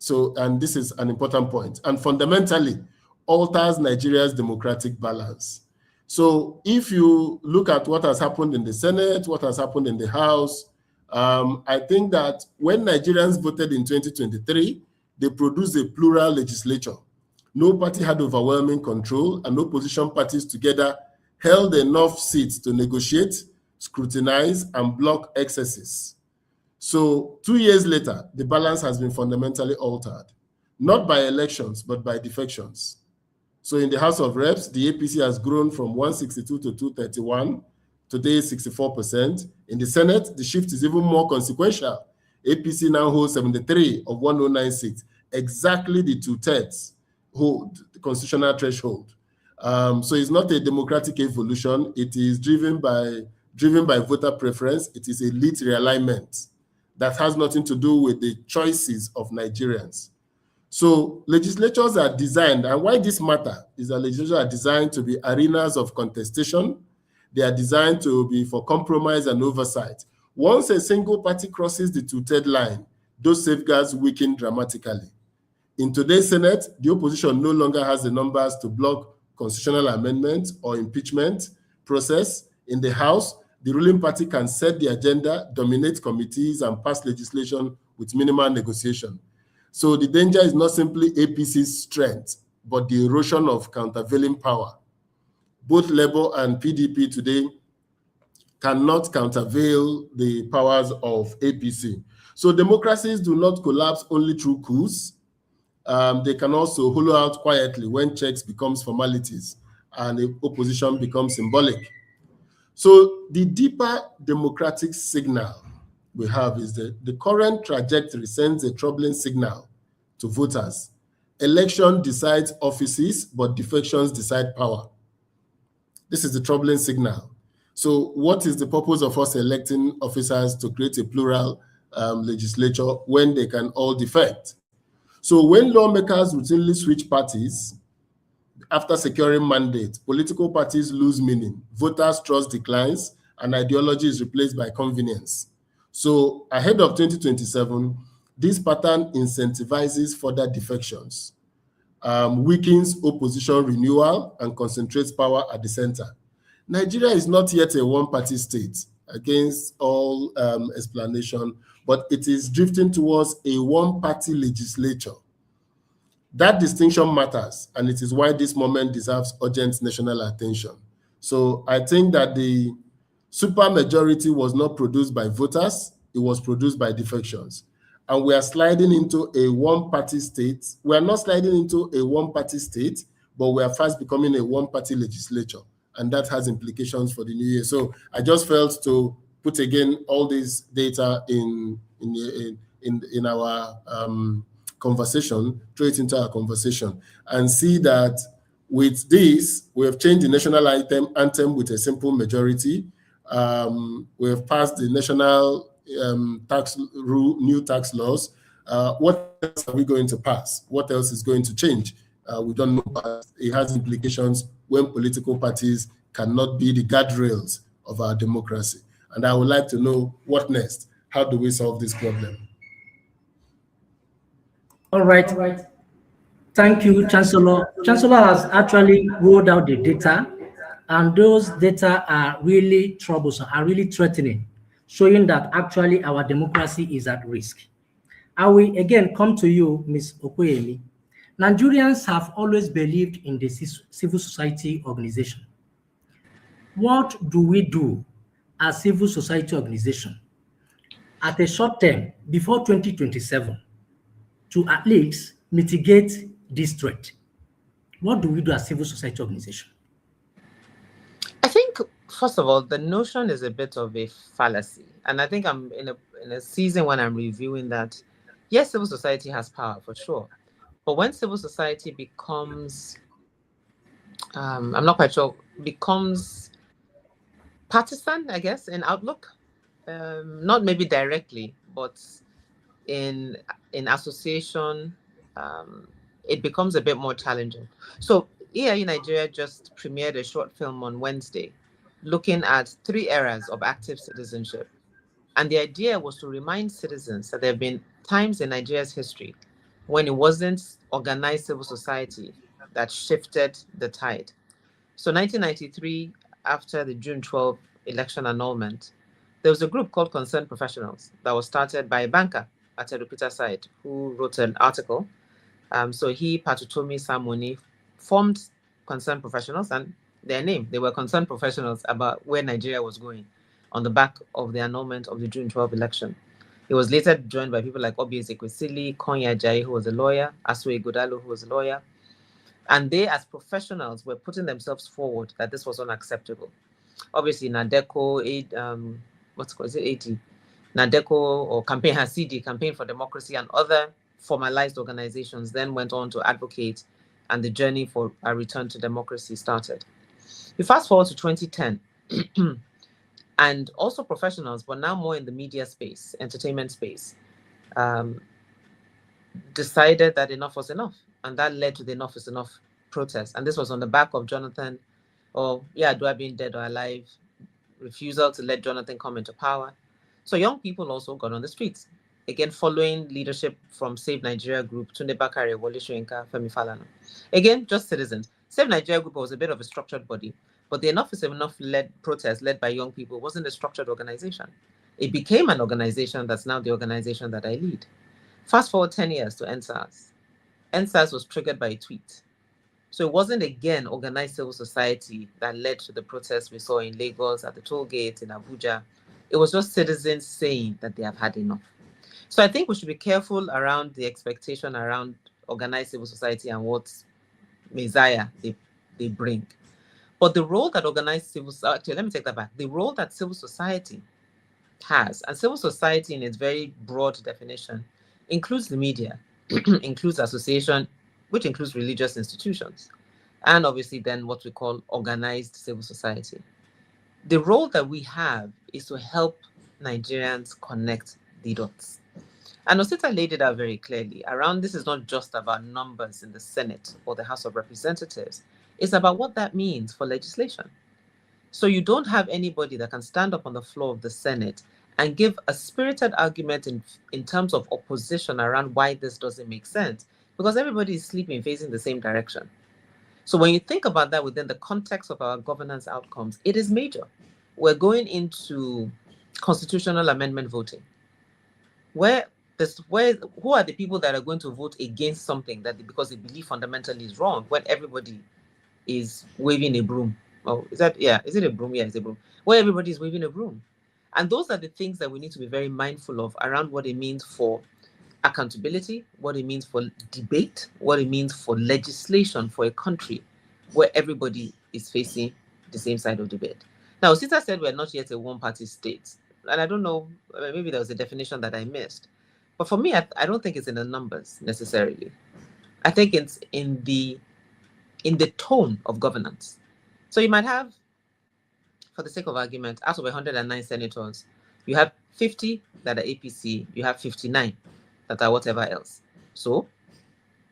So, and this is an important point, and fundamentally alters Nigeria's democratic balance. So if you look at what has happened in the Senate, what has happened in the House, I think that when Nigerians voted in 2023, they produced a plural legislature. No party had overwhelming control, and opposition parties together held enough seats to negotiate, scrutinize, and block excesses. So 2 years later, the balance has been fundamentally altered, not by elections, but by defections. So in the House of Reps, the APC has grown from 162 to 231, today 64%. In the Senate, the shift is even more consequential. APC now holds 73 of 109 seats, exactly the 2/3 hold, the constitutional threshold. So it's not a democratic evolution. It is driven by voter preference. It is elite realignment that has nothing to do with the choices of Nigerians. So legislatures are designed, and why this matter is that legislatures are designed to be arenas of contestation. They are designed to be for compromise and oversight. Once a single party crosses the 2/3 line, those safeguards weaken dramatically. In today's Senate, the opposition no longer has the numbers to block constitutional amendments or impeachment process. In the House, the ruling party can set the agenda, dominate committees, and pass legislation with minimal negotiation. So the danger is not simply APC's strength, but the erosion of countervailing power. Both Labour and PDP today cannot countervail the powers of APC. So democracies do not collapse only through coups. They can also hollow out quietly when checks becomes formalities and the opposition becomes symbolic. So the deeper democratic signal we have is that the current trajectory sends a troubling signal to voters. Election decides offices, but defections decide power. This is the troubling signal. So what is the purpose of us electing officers to create a plural legislature when they can all defect? So when lawmakers routinely switch parties after securing mandate, political parties lose meaning, voters' trust declines, and ideology is replaced by convenience. So ahead of 2027, this pattern incentivizes further defections, weakens opposition renewal, and concentrates power at the center. Nigeria is not yet a one-party state, against all explanation, but it is drifting towards a one-party legislature. That distinction matters, and it is why this moment deserves urgent national attention. So I think that the supermajority was not produced by voters, it was produced by defections. And we are sliding into a one-party state. We are not sliding into a one-party state, but we are fast becoming a one-party legislature, and that has implications for the new year. So I just felt to put again all this data in our conversation, throw it into our conversation, and see that with this, we have changed the national anthem with a simple majority. We have passed the national new tax laws. What else are we going to pass? What else is going to change? We don't know, but it has implications when political parties cannot be the guardrails of our democracy. And I would like to know what next? How do we solve this problem? All right. Thank you, Chancellor. Chancellor has actually rolled out the data, and those data are really troublesome, are really threatening, showing that actually our democracy is at risk. I will again come to you, Ms. Okoyemi. Nigerians have always believed in the civil society organization. What do we do as civil society organization at a short term before 2027 to at least mitigate this threat? What do we do as civil society organization? I think, first of all, the notion is a bit of a fallacy. And I think I'm in a season when I'm reviewing that, yes, civil society has power for sure. But when civil society becomes, I'm not quite sure, becomes partisan, I guess, in outlook, not maybe directly, but in association, it becomes a bit more challenging. So EIE Nigeria just premiered a short film on Wednesday looking at 3 eras of active citizenship. And the idea was to remind citizens that there have been times in Nigeria's history when it wasn't organized civil society that shifted the tide. So 1993, after the June 12 election annulment, there was a group called Concerned Professionals that was started by a banker at Edupita side who wrote an article. So he, Patutomi Samoni, formed Concerned Professionals, and their name, they were concerned professionals about where Nigeria was going on the back of the annulment of the June 12 election. It was later joined by people like Obi Ezekwesili, Konya Ajayi, who was a lawyer, Asue Godalo, who was a lawyer. And they, as professionals, were putting themselves forward that this was unacceptable. Obviously, Nadeco, Nadeco or Campaign Hasidi, Campaign for Democracy, and other formalized organizations then went on to advocate, and the journey for a return to democracy started. You fast forward to 2010, and also professionals, but now more in the media space, entertainment space, decided that enough was enough. And that led to the Enough is Enough protest. And this was on the back of Jonathan, Adua being dead or alive, refusal to let Jonathan come into power. So young people also got on the streets, again, following leadership from Save Nigeria Group, Tunde Bakare, Wole Soyinka, Femi Falana. Again, just citizens. Save Nigeria Group was a bit of a structured body, but the Enough is Enough led protest led by young people wasn't a structured organization. It became an organization that's now the organization that I lead. Fast forward 10 years to NSAS. NSAS was triggered by a tweet. So it wasn't, again, organized civil society that led to the protests we saw in Lagos, at the toll gate, in Abuja. It was just citizens saying that they have had enough. So I think we should be careful around the expectation around organized civil society and what messiah they bring. But the role that organized civil society, let me take that back. The role that civil society has, and civil society in its very broad definition, includes the media, includes association, which includes religious institutions, and obviously then what we call organized civil society. The role that we have is to help Nigerians connect the dots. And Osita laid it out very clearly. Around this is not just about numbers in the Senate or the House of Representatives. It's about what that means for legislation. So you don't have anybody that can stand up on the floor of the Senate and give a spirited argument in terms of opposition around why this doesn't make sense, because everybody is sleeping facing the same direction. So when you think about that within the context of our governance outcomes, it is major. We're going into constitutional amendment voting, who are the people that are going to vote against something because they believe fundamentally is wrong, when everybody is waving a broom? Oh, is it a broom? Yeah, it's a broom. Where everybody is waving a broom. And those are the things that we need to be very mindful of around what it means for accountability, what it means for debate, what it means for legislation for a country where everybody is facing the same side of debate. Now, Sita said we're not yet a one-party state. And I don't know, maybe there was a definition that I missed. But for me, I don't think it's in the numbers necessarily. I think it's in the tone of governance. So you might have, for the sake of argument, out of 109 senators, you have 50 that are APC, you have 59 that are whatever else. So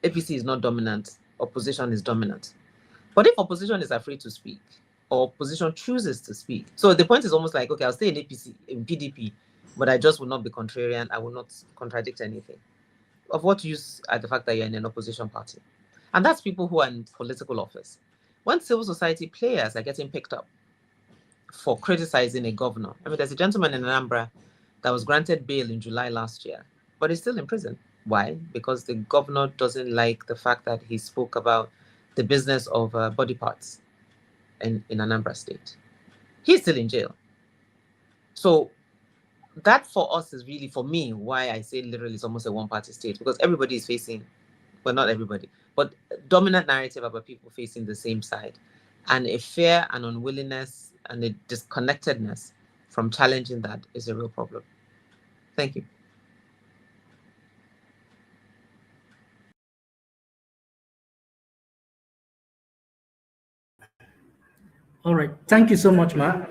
APC is not dominant, opposition is dominant. But if opposition is afraid to speak, or opposition chooses to speak, so the point is almost like, okay, I'll stay in APC, in PDP, but I just will not be contrarian, I will not contradict anything. Of what use are the fact that you're in an opposition party? And that's people who are in political office. When civil society players are getting picked up for criticizing a governor, I mean, there's a gentleman in Anambra that was granted bail in July last year, but he's still in prison. Why? Because the governor doesn't like the fact that he spoke about the business of body parts in Anambra State. He's still in jail. So that for us is really, for me, why I say literally it's almost a one-party state, because everybody is facing, well, not everybody, but dominant narrative about people facing the same side, and a fear and unwillingness and a disconnectedness from challenging that is a real problem. Thank you. All right. Thank you so much, Ma.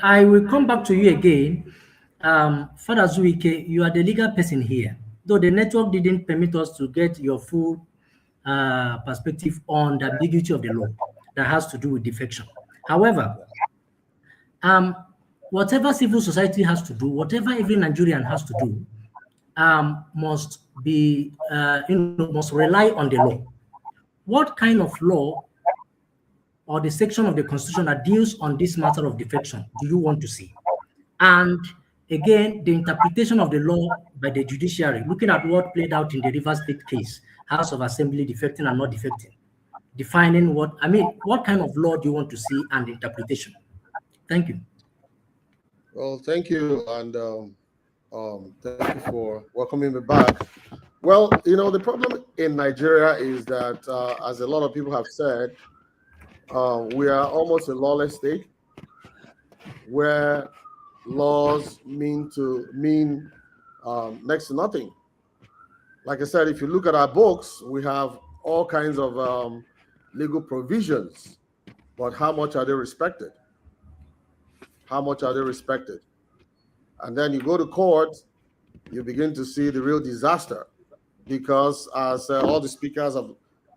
I will come back to you again. Father Zuike, you are the legal person here. Though the network didn't permit us to get your full perspective on the ambiguity of the law that has to do with defection. However, whatever civil society has to do, whatever every Nigerian has to do, must rely on the law. What kind of law or the section of the Constitution that deals on this matter of defection do you want to see? And again, the interpretation of the law by the judiciary, looking at what played out in the Rivers State case, House of Assembly defecting and not defecting, defining what kind of law do you want to see and interpretation? Thank you. Well, thank you, and thank you for welcoming me back. Well, the problem in Nigeria is that, as a lot of people have said, we are almost a lawless state where laws mean next to nothing. Like I said, if you look at our books, we have all kinds of legal provisions, but how much are they respected? How much are they respected? And then you go to court, you begin to see the real disaster, because as all the speakers have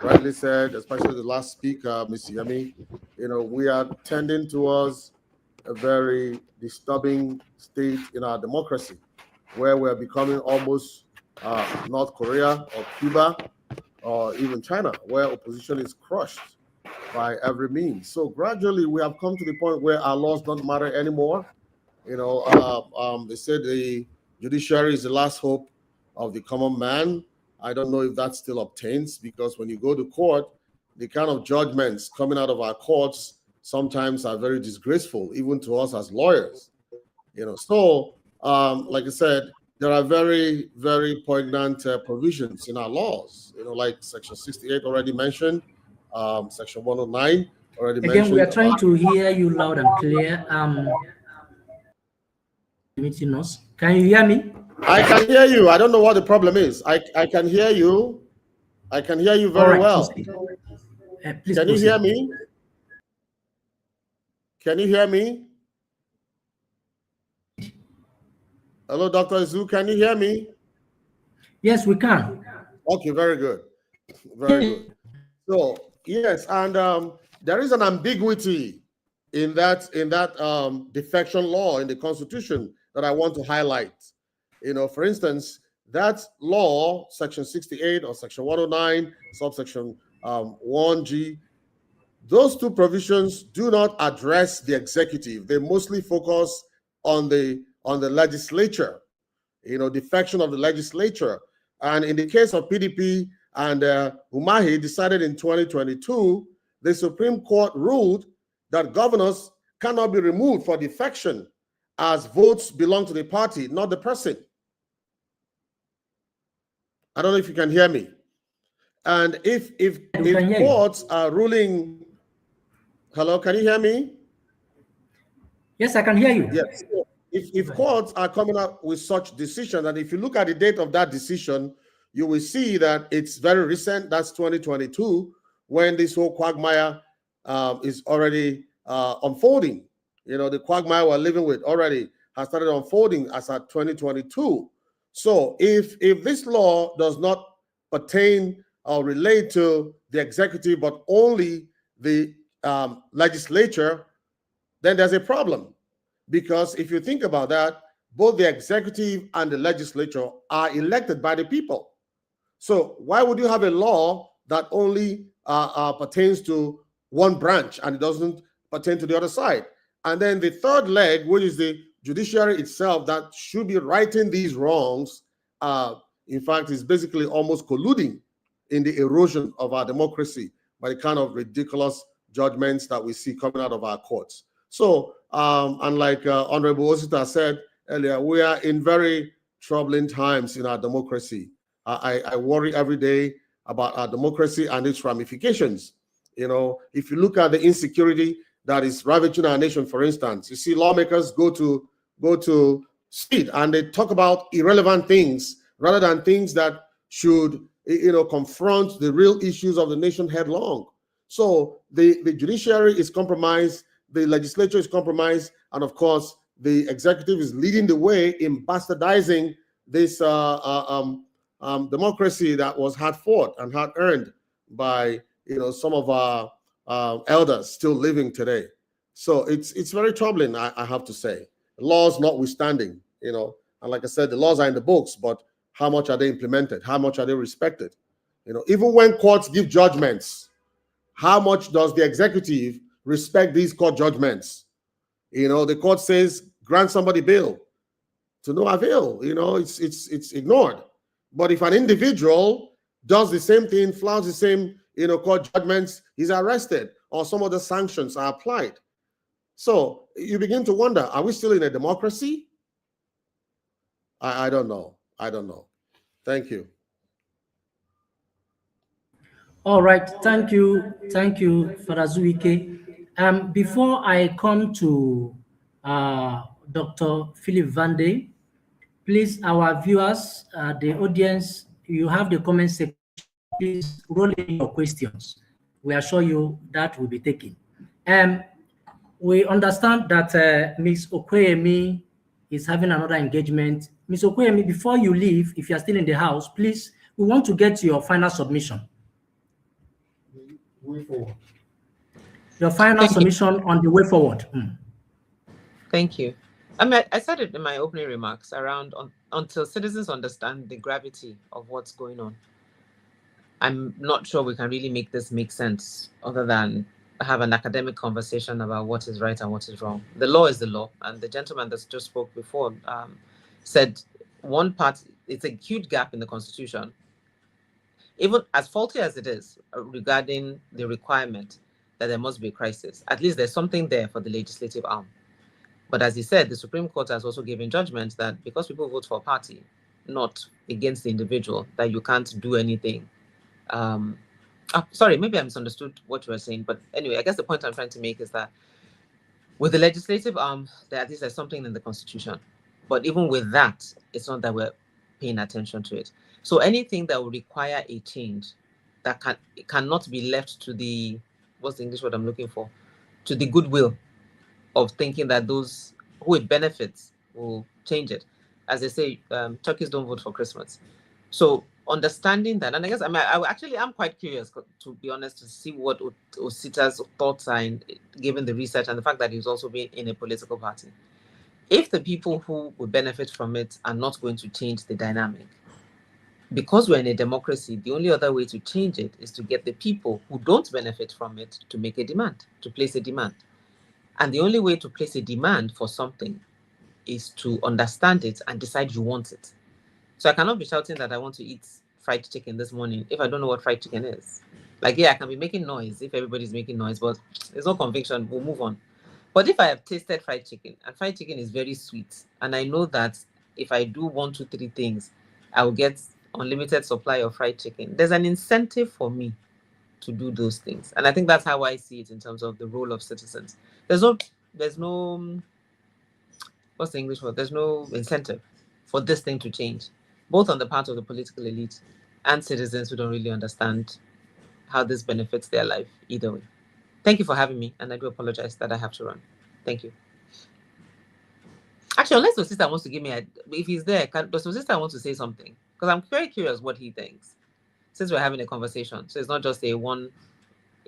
rightly said, especially the last speaker, Ms. Yemi, we are tending towards a very disturbing state in our democracy, where we're becoming almost North Korea or Cuba or even China, where opposition is crushed by every means. So gradually we have come to the point where our laws don't matter anymore. They said the judiciary is the last hope of the common man. I don't know if that still obtains, because when you go to court, the kind of judgments coming out of our courts sometimes are very disgraceful, even to us as lawyers. So like I said, there are very, very poignant provisions in our laws, like Section 68 already mentioned, Section 109, already Again, we mentioned. are trying to hear you loud and clear. Meeting us. Can you hear me? I can hear you. I don't know what the problem is. I can hear you. I can hear you All very right, well. proceed. Please Can you proceed. hear me? Can you hear me? Hello, Dr. Zu, can you hear me? Yes, we can. Okay, very good. Very good. So, yes, and there is an ambiguity in that defection law in the Constitution that I want to highlight. You know, for instance, that law, Section 68 or Section 109, subsection 1G, those two provisions do not address the executive. They mostly focus on the legislature, you know, defection of the legislature. And in the case of PDP and Umahi decided in 2022, the Supreme Court ruled that governors cannot be removed for defection as votes belong to the party, not the person. I don't know if you can hear me. And if courts are ruling, hello, can you hear me? Yes, I can hear you. Yes. If courts are coming up with such decision, and if you look at the date of that decision, you will see that it's very recent. That's 2022, when this whole quagmire is already unfolding. You know, the quagmire we're living with already has started unfolding as at 2022. So if this law does not pertain or relate to the executive, but only the legislature, then there's a problem. Because if you think about that, both the executive and the legislature are elected by the people. So why would you have a law that only pertains to one branch and it doesn't pertain to the other side? And then the third leg, which is the judiciary itself, that should be righting these wrongs, in fact, is basically almost colluding in the erosion of our democracy by the kind of ridiculous judgments that we see coming out of our courts. So, and like Honorable Osita said earlier, we are in very troubling times in our democracy. I worry every day about our democracy and its ramifications. You know, if you look at the insecurity that is ravaging our nation, for instance, you see lawmakers go to street and they talk about irrelevant things rather than things that should, you know, confront the real issues of the nation headlong. So the judiciary is compromised, the legislature is compromised, and of course, the executive is leading the way in bastardizing this democracy that was hard fought and hard earned by, you know, some of our elders still living today. So it's very troubling, I have to say. Laws notwithstanding, you know, and like I said, the laws are in the books, but how much are they implemented? How much are they respected? You know, even when courts give judgments, how much does the executive respect these court judgments? You know, the court says grant somebody bail, to no avail. You know, it's ignored. But if an individual does the same thing, flouts the same, you know, court judgments, he's arrested or some other sanctions are applied. So you begin to wonder, are we still in a democracy? I don't know. I don't know. Thank you. All right. Thank you. Thank you, Father Zuike. Before I come to Dr. Philip Vande, please, our viewers, the audience, you have the comment section. Please roll in your questions. We assure you that will be taken. We understand that Ms. Okoyemi is having another engagement. Ms. Okoyemi, before you leave, if you're still in the house, please, we want to get your final submission. Way forward. Your final submission on the way forward. Thank you. I mean, I said it in my opening remarks around until citizens understand the gravity of what's going on. I'm not sure we can really make this make sense other than have an academic conversation about what is right and what is wrong. The law is the law. And the gentleman that just spoke before said one part, it's a huge gap in the Constitution. Even as faulty as it is regarding the requirement that there must be a crisis, at least there's something there for the legislative arm. But as he said, the Supreme Court has also given judgment that because people vote for a party, not against the individual, that you can't do anything Sorry, maybe I misunderstood what you were saying, but anyway, I guess the point I'm trying to make is that with the legislative arm, there's something in the Constitution, but even with that, it's not that we're paying attention to it. So anything that will require a change that cannot be left to the, what's the English word I'm looking for, to the goodwill of thinking that those who it benefits will change it. As they say, turkeys don't vote for Christmas. So understanding that, and I guess I'm quite curious, to be honest, to see what Osita's thoughts are given the research and the fact that he's also been in a political party. If the people who would benefit from it are not going to change the dynamic, because we're in a democracy, the only other way to change it is to get the people who don't benefit from it to make a demand, to place a demand. And the only way to place a demand for something is to understand it and decide you want it. So I cannot be shouting that I want to eat fried chicken this morning if I don't know what fried chicken is. Like, yeah, I can be making noise if everybody's making noise, but there's no conviction, we'll move on. But if I have tasted fried chicken, and fried chicken is very sweet, and I know that if I do 1, 2, 3 things, I will get unlimited supply of fried chicken, there's an incentive for me to do those things. And I think that's how I see it in terms of the role of citizens. There's no what's the English word? There's no incentive for this thing to change, both on the part of the political elite and citizens who don't really understand how this benefits their life either way. Thank you for having me, and I do apologize that I have to run. Thank you. Actually, unless the sister wants to give me if he's there, does the sister want to say something? Because I'm very curious what he thinks, since we're having a conversation. So it's not just a one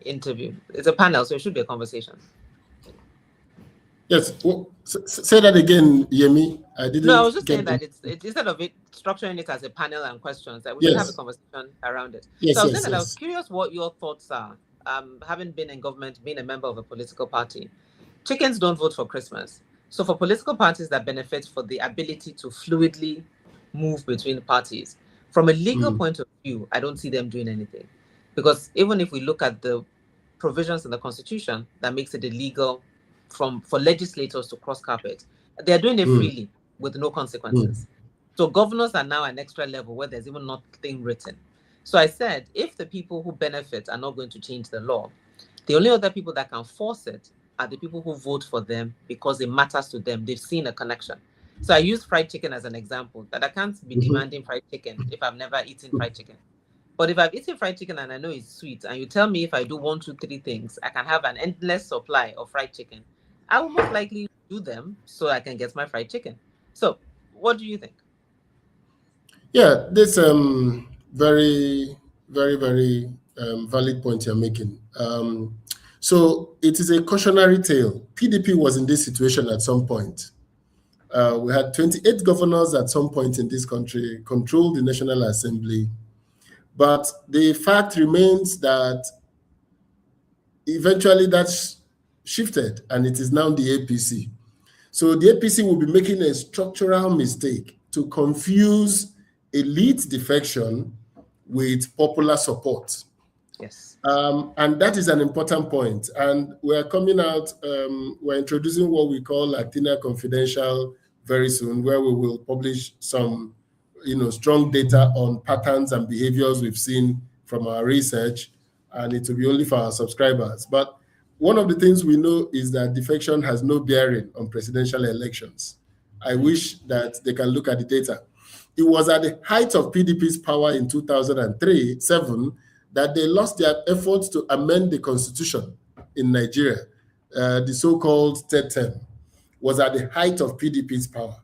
interview. It's a panel, so it should be a conversation. Yes. Well, say that again, Yemi. I didn't. No, I was just saying that it's instead of it structuring it as a panel and questions, that we can have a conversation around it. Yes, so I was saying that I was curious what your thoughts are. Having been in government, being a member of a political party, chickens don't vote for Christmas. So for political parties that benefit for the ability to fluidly move between parties, from a legal point of view, I don't see them doing anything. Because even if we look at the provisions in the Constitution that makes it illegal for legislators to cross carpet, they're doing it freely with no consequences. So governors are now an extra level where there's even nothing written. So I said, if the people who benefit are not going to change the law, the only other people that can force it are the people who vote for them because it matters to them. They've seen a connection. So I use fried chicken as an example, that I can't be demanding fried chicken if I've never eaten fried chicken. But if I've eaten fried chicken and I know it's sweet, and you tell me if I do 1, 2, 3 things, I can have an endless supply of fried chicken, I will most likely do them so I can get my fried chicken. So what do you think? Yeah, this very, very, very valid point you're making. So it is a cautionary tale. PDP was in this situation at some point. We had 28 governors at some point in this country, controlled the National Assembly. But the fact remains that eventually that's shifted, and it is now the APC. So the APC will be making a structural mistake to confuse elite defection with popular support. Yes. And that is an important point. And we're coming out, we're introducing what we call Latina Confidential very soon, where we will publish some, strong data on patterns and behaviors we've seen from our research, and it will be only for our subscribers. But one of the things we know is that defection has no bearing on presidential elections. I wish that they can look at the data. It was at the height of PDP's power in 2003-07 that they lost their efforts to amend the constitution in Nigeria. The so-called third term was at the height of PDP's power.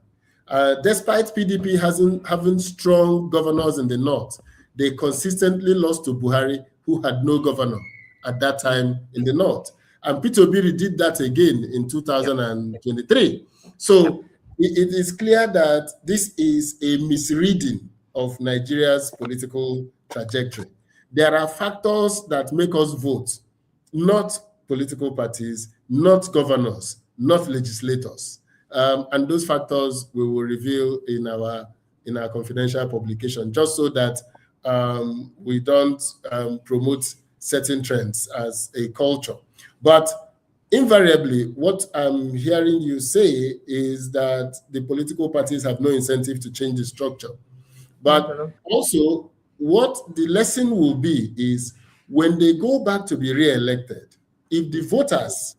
Despite PDP having strong governors in the north, they consistently lost to Buhari, who had no governor at that time in the north. And Peter Obiri did that again in 2023. So it is clear that this is a misreading of Nigeria's political trajectory. There are factors that make us vote, not political parties, not governors, not legislators. And those factors we will reveal in our confidential publication, just so that we don't promote certain trends as a culture. But invariably, what I'm hearing you say is that the political parties have no incentive to change the structure. But also, what the lesson will be is when they go back to be re-elected, if the voters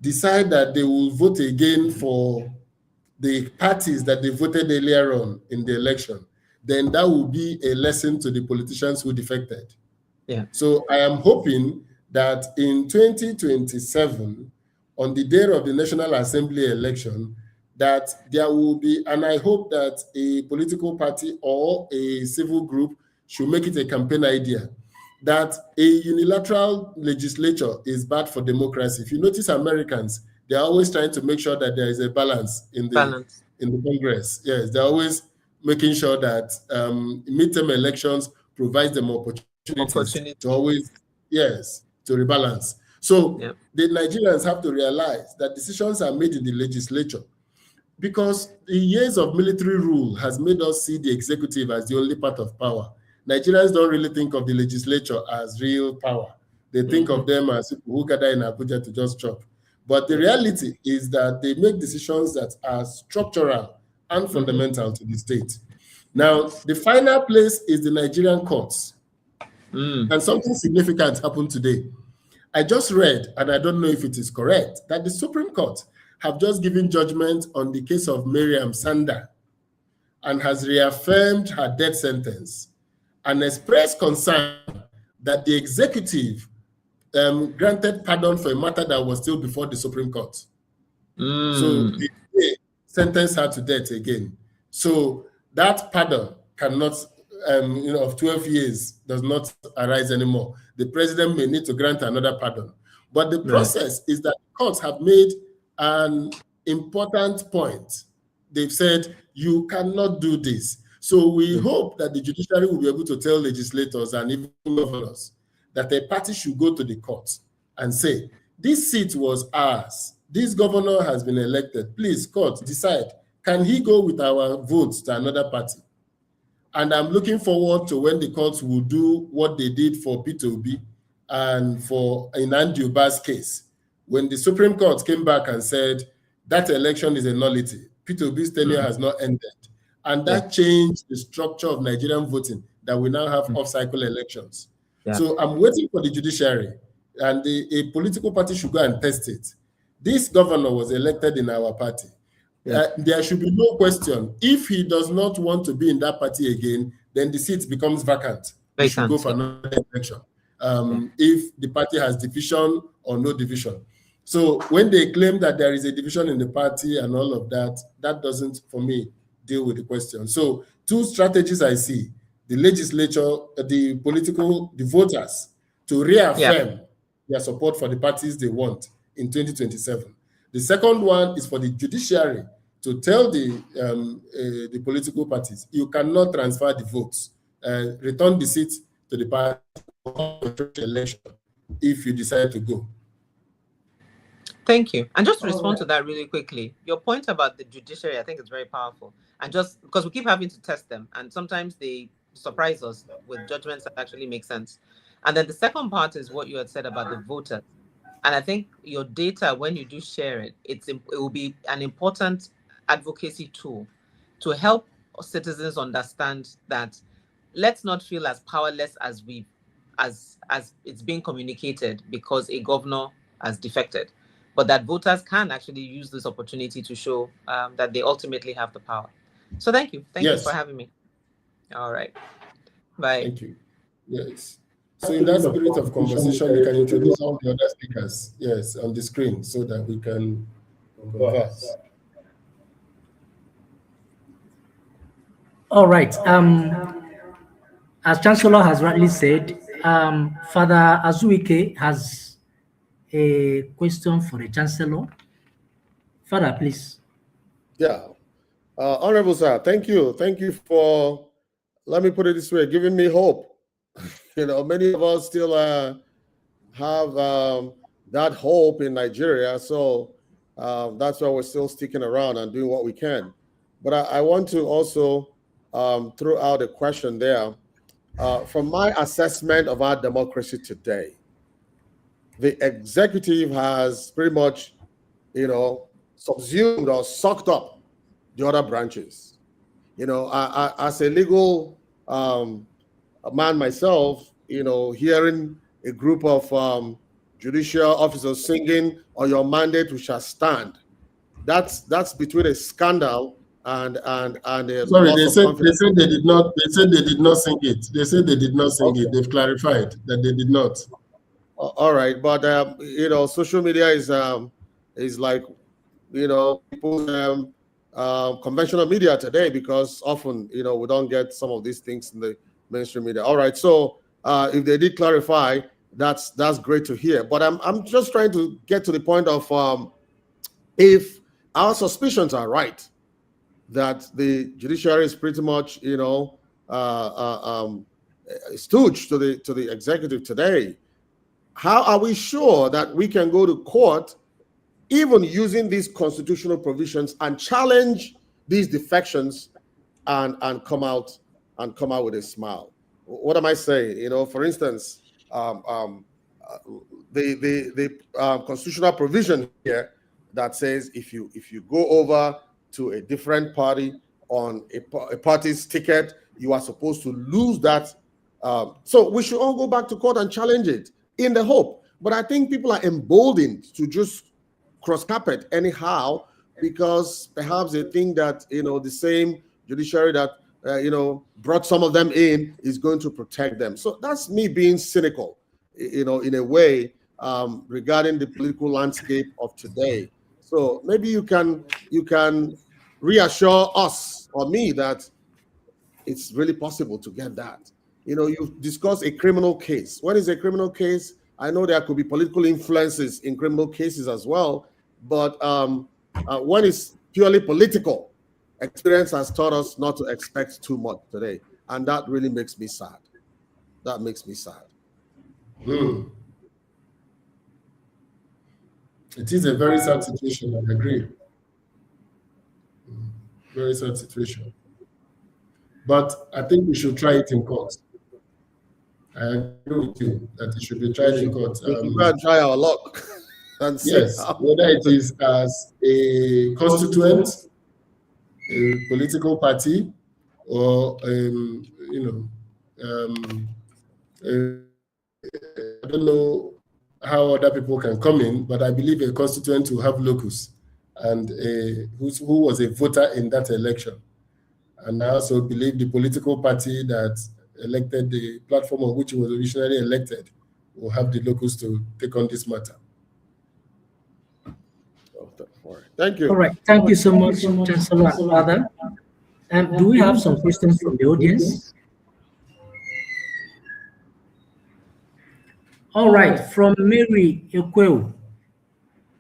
decide that they will vote again for the parties that they voted earlier on in the election, then that will be a lesson to the politicians who defected. Yeah. So I am hoping that in 2027, on the day of the National Assembly election, that there will be, and I hope that a political party or a civil group should make it a campaign idea, that a unilateral legislature is bad for democracy. If you notice, Americans, they're always trying to make sure that there is a balance in the Congress. Yes, they're always making sure that midterm elections provide them opportunity to always, yes, to rebalance. So the Nigerians have to realize that decisions are made in the legislature, because the years of military rule has made us see the executive as the only part of power. Nigerians don't really think of the legislature as real power. They think of them as people who gather in Abuja to just chop. But the reality is that they make decisions that are structural and fundamental to the state. Now, the final place is the Nigerian courts. And something significant happened today. I just read, and I don't know if it is correct, that the Supreme Court have just given judgment on the case of Miriam Sanda and has reaffirmed her death sentence and expressed concern that the executive granted pardon for a matter that was still before the Supreme Court. So they sentenced her to death again. So that pardon cannot, of 12 years does not arise anymore. The president may need to grant another pardon. But the process is that courts have made an important point. They've said, you cannot do this. So we hope that the judiciary will be able to tell legislators and even governors that a party should go to the court and say, this seat was ours. This governor has been elected. Please, court, decide. Can he go with our votes to another party? And I'm looking forward to when the courts will do what they did for Peter Obi and for in Andy Uba's case. When the Supreme Court came back and said that election is a nullity, Peter Obi's tenure has not ended. And that changed the structure of Nigerian voting, that we now have off-cycle elections. So I'm waiting for the judiciary, and a political party should go and test it. This governor was elected in our party. There should be no question. If he does not want to be in that party again, then the seat becomes vacant. He should go for another election. If the party has division or no division. So when they claim that there is a division in the party and all of that, that doesn't, for me, deal with the question. So two strategies I see: the legislature, the voters to reaffirm their support for the parties they want in 2027. The second one is for the judiciary to tell the political parties, you cannot transfer the votes, return the seats to the party election if you decide to go. Thank you. And just to respond to that really quickly, your point about the judiciary, I think is very powerful. And just because we keep having to test them, and sometimes they surprise us with judgments that actually make sense. And then the second part is what you had said about the voters. And I think your data, when you do share it, it will be an important advocacy tool to help citizens understand that let's not feel as powerless as it's being communicated because a governor has defected, but that voters can actually use this opportunity to show that they ultimately have the power. So thank you. Thank you for having me. All right. Bye. Thank you. Yes. So in that spirit of conversation, you can introduce all the other speakers, yes, on the screen so that we can converse. All right. As Chancellor has rightly said, Father Azuike has a question for the Chancellor. Father, please. Yeah. Honorable sir, thank you. Thank you for, let me put it this way, giving me hope. Many of us still have that hope in Nigeria. So that's why we're still sticking around and doing what we can. But I want to also throw out a question there. From my assessment of our democracy today, the executive has pretty much, subsumed or sucked up the other branches. As a legal man myself, hearing a group of judicial officers singing, "On your mandate we shall stand." That's between a scandal and a Sorry, loss they of said confidence. they did not. They said they did not sing it. They said they did not sing Okay. it. They've clarified that they did not. All right, but social media is like people's conventional media today, because often we don't get some of these things in the mainstream media. All right, so if they did clarify, that's great to hear. But I'm just trying to get to the point of if our suspicions are right that the judiciary is pretty much stooge to the executive today, how are we sure that we can go to court even using these constitutional provisions and challenge these defections and come out with a smile? What am I saying? For instance, the constitutional provision here that says if you go over to a different party on a party's ticket, you are supposed to lose that. So we should all go back to court and challenge it in the hope. But I think people are emboldened to just cross carpet anyhow, because perhaps they think that the same judiciary that brought some of them in is going to protect them. So that's me being cynical, in a way, regarding the political landscape of today. So maybe you can reassure us or me that it's really possible to get that. You've discussed a criminal case. What is a criminal case? I know there could be political influences in criminal cases as well, but when it's purely political, experience has taught us not to expect too much today, and that really makes me sad. That makes me sad. It is a very sad situation, I agree. Very sad situation. But I think we should try it in court. I agree with you that it should be tried in court. We can go and try our luck. And yes, whether it is as a constituent, a political party, or I don't know how other people can come in, but I believe a constituent will have locus and who was a voter in that election. And I also believe the political party that elected the platform on which he was originally elected will have the locus to take on this matter. Thank you. All right. Thank you so much, Chancellor and Father. Do we have some questions from the audience? All right. From Mary Ekweu.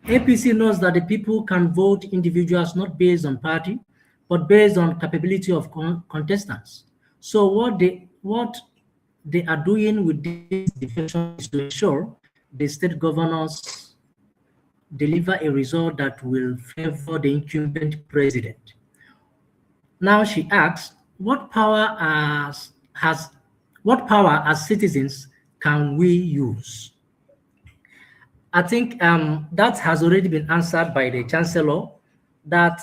APC knows that the people can vote individuals not based on party, but based on capability of contestants. So what they are doing with this defection is to ensure the state governors deliver a result that will favor the incumbent president. Now she asks, what power as citizens can we use? I think that has already been answered by the Chancellor, that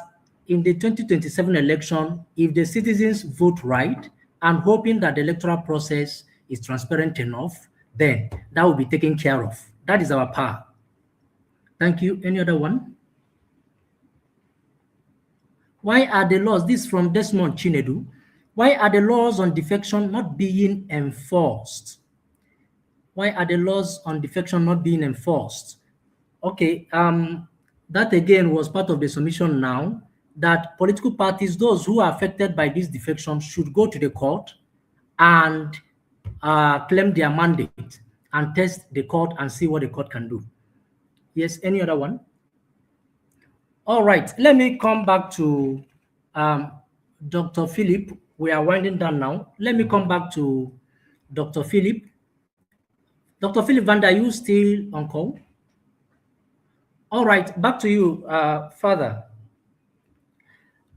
in the 2027 election, if the citizens vote right and hoping that the electoral process is transparent enough, then that will be taken care of. That is our power. Thank you. Any other one? Why are the laws, this from Desmond Chinedu, why are the laws on defection not being enforced? Why are the laws on defection not being enforced? Okay, that again was part of the submission now, that political parties, those who are affected by this defection, should go to the court and claim their mandate and test the court and see what the court can do. Yes, any other one? All right, let me come back to Dr. Philip. We are winding down now. Let me come back to Dr. Philip. Dr. Philip Vanda, are you still on call? All right, back to you, Father.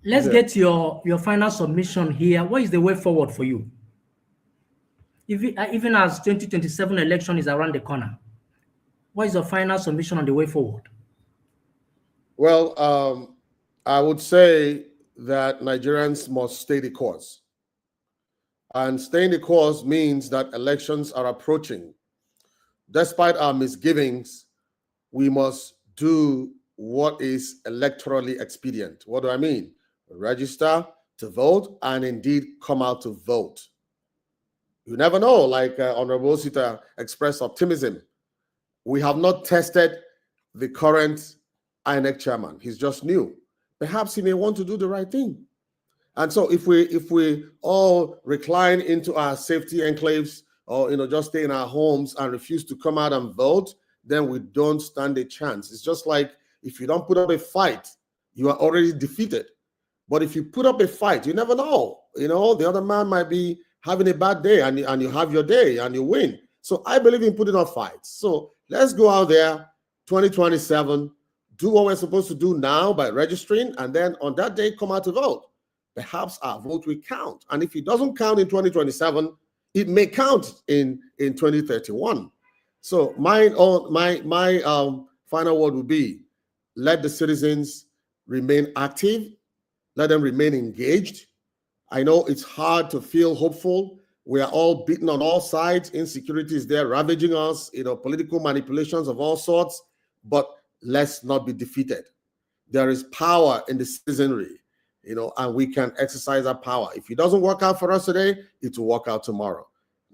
Let's get your final submission here. What is the way forward for you? Even as 2027 election is around the corner, what is your final submission on the way forward? Well, I would say that Nigerians must stay the course. And staying the course means that elections are approaching. despite our misgivings, we must do what is electorally expedient. What do I mean? Register to vote and indeed come out to vote. You never know, like Honorable Sita expressed optimism. We have not tested the current INEC chairman. He's just new. Perhaps he may want to do the right thing. And so if we all recline into our safety enclaves or just stay in our homes and refuse to come out and vote, then we don't stand a chance. It's just like if you don't put up a fight, you are already defeated. But if you put up a fight, you never know. The other man might be having a bad day and you have your day and you win. So I believe in putting up fights. So let's go out there, 2027, do what we're supposed to do now by registering, and then on that day, come out to vote. Perhaps our vote will count. And if it doesn't count in 2027, it may count in 2031. So my final word would be, let the citizens remain active, let them remain engaged. I know it's hard to feel hopeful. We are all beaten on all sides. Insecurity is there ravaging us, political manipulations of all sorts, but let's not be defeated. There is power in the citizenry, and we can exercise our power. If it doesn't work out for us today, it will work out tomorrow.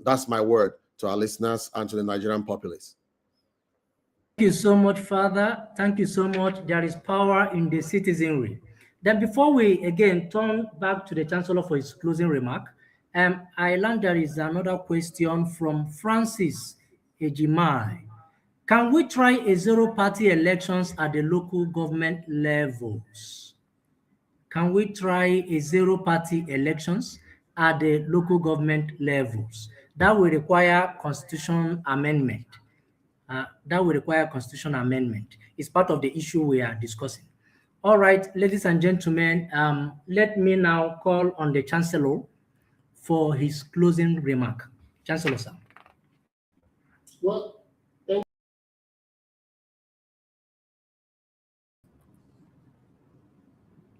That's my word to our listeners and to the Nigerian populace. Thank you so much, Father. Thank you so much. There is power in the citizenry. Then before we again turn back to the Chancellor for his closing remark, I learned there is another question from Francis Ejimai. Can we try a zero-party elections at the local government levels? Can we try a zero-party elections at the local government levels? That will require constitution amendment. It's part of the issue we are discussing. All right, ladies and gentlemen, let me now call on the Chancellor for his closing remark. Chancellor, sir. Well,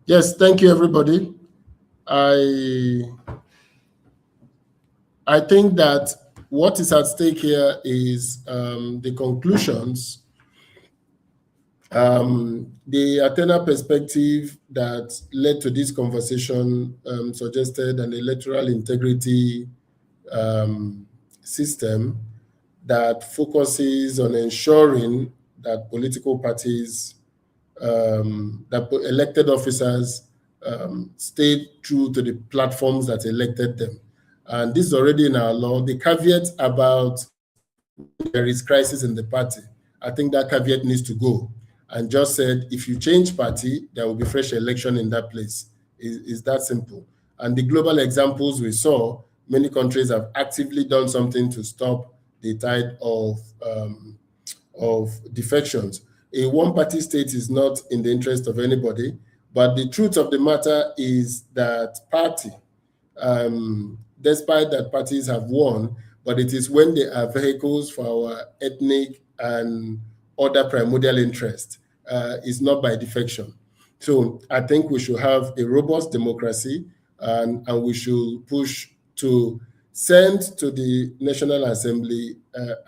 yes, thank you, everybody. I think that what is at stake here is the conclusions, the Athena perspective that led to this conversation suggested an electoral integrity system that focuses on ensuring that political parties, that elected officers stay true to the platforms that elected them. And this is already in our law. The caveat about there is crisis in the party, I think that caveat needs to go. And just said, if you change party, there will be fresh election in that place. Is that simple? And the global examples we saw, many countries have actively done something to stop the tide of defections. A one-party state is not in the interest of anybody, but the truth of the matter is that party, despite that parties have won, but it is when they are vehicles for our ethnic and other primordial interest, is not by defection. So I think we should have a robust democracy, and we should push to send to the National Assembly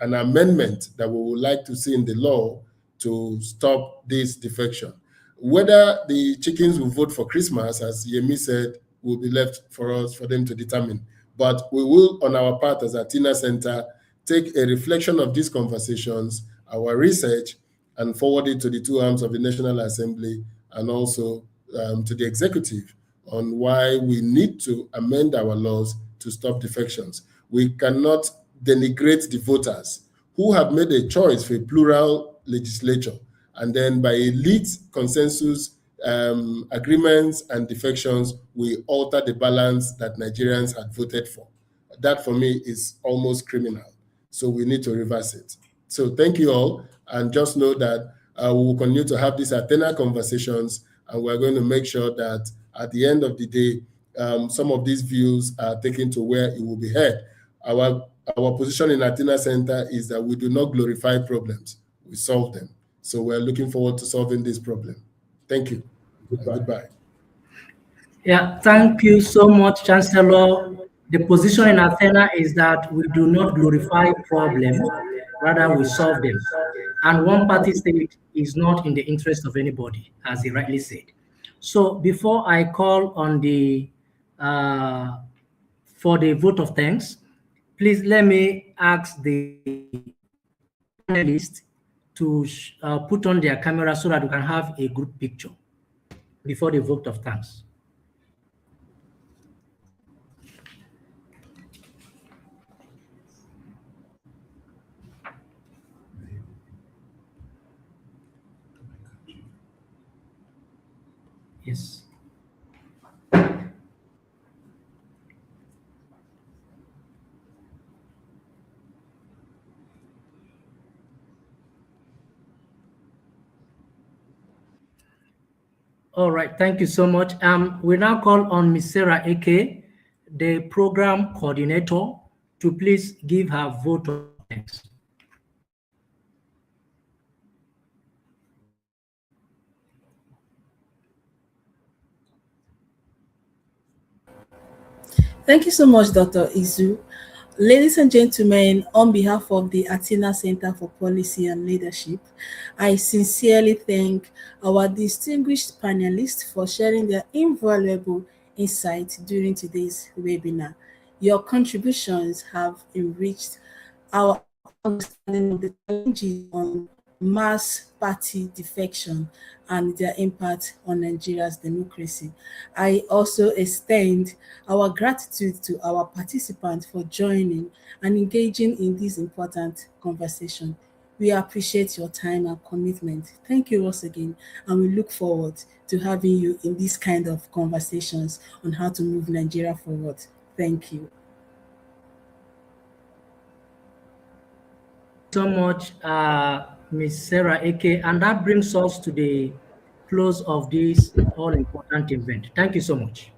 an amendment that we would like to see in the law to stop this defection. Whether the chickens will vote for Christmas, as Yemi said, will be left for them to determine. But we will, on our part as Athena Center, take a reflection of these conversations, our research, and forward it to the two arms of the National Assembly and also to the executive on why we need to amend our laws to stop defections. We cannot denigrate the voters who have made a choice for a plural legislature, and then by elite consensus agreements and defections, we alter the balance that Nigerians had voted for. That for me is almost criminal. So we need to reverse it. So thank you all, and just know that we will continue to have these Athena conversations, and we're going to make sure that at the end of the day, some of these views are taken to where it will be heard. Our position in Athena Center is that we do not glorify problems, we solve them. So we're looking forward to solving this problem. Thank you. Goodbye. Yeah, thank you so much, Chancellor. The position in Athena is that we do not glorify problems, rather we solve them. And one party state is not in the interest of anybody, as he rightly said. So before I call on the for the vote of thanks, please let me ask the panelists to put on their camera so that we can have a group picture before the vote of thanks. Yes. All right, thank you so much. We now call on Ms. Sarah Eke, the program coordinator, to please give her vote of thanks. Thank you so much, Dr. Izu. Ladies and gentlemen, on behalf of the Athena Center for Policy and Leadership, I sincerely thank our distinguished panelists for sharing their invaluable insights during today's webinar. Your contributions have enriched our understanding of the challenges on mass party defection and their impact on Nigeria's democracy. I also extend our gratitude to our participants for joining and engaging in this important conversation. We appreciate your time and commitment. Thank you once again, and we look forward to having you in these kind of conversations on how to move Nigeria forward. Thank you. So much, Ms. Sarah Eke, and that brings us to the close of this all-important event. Thank you so much.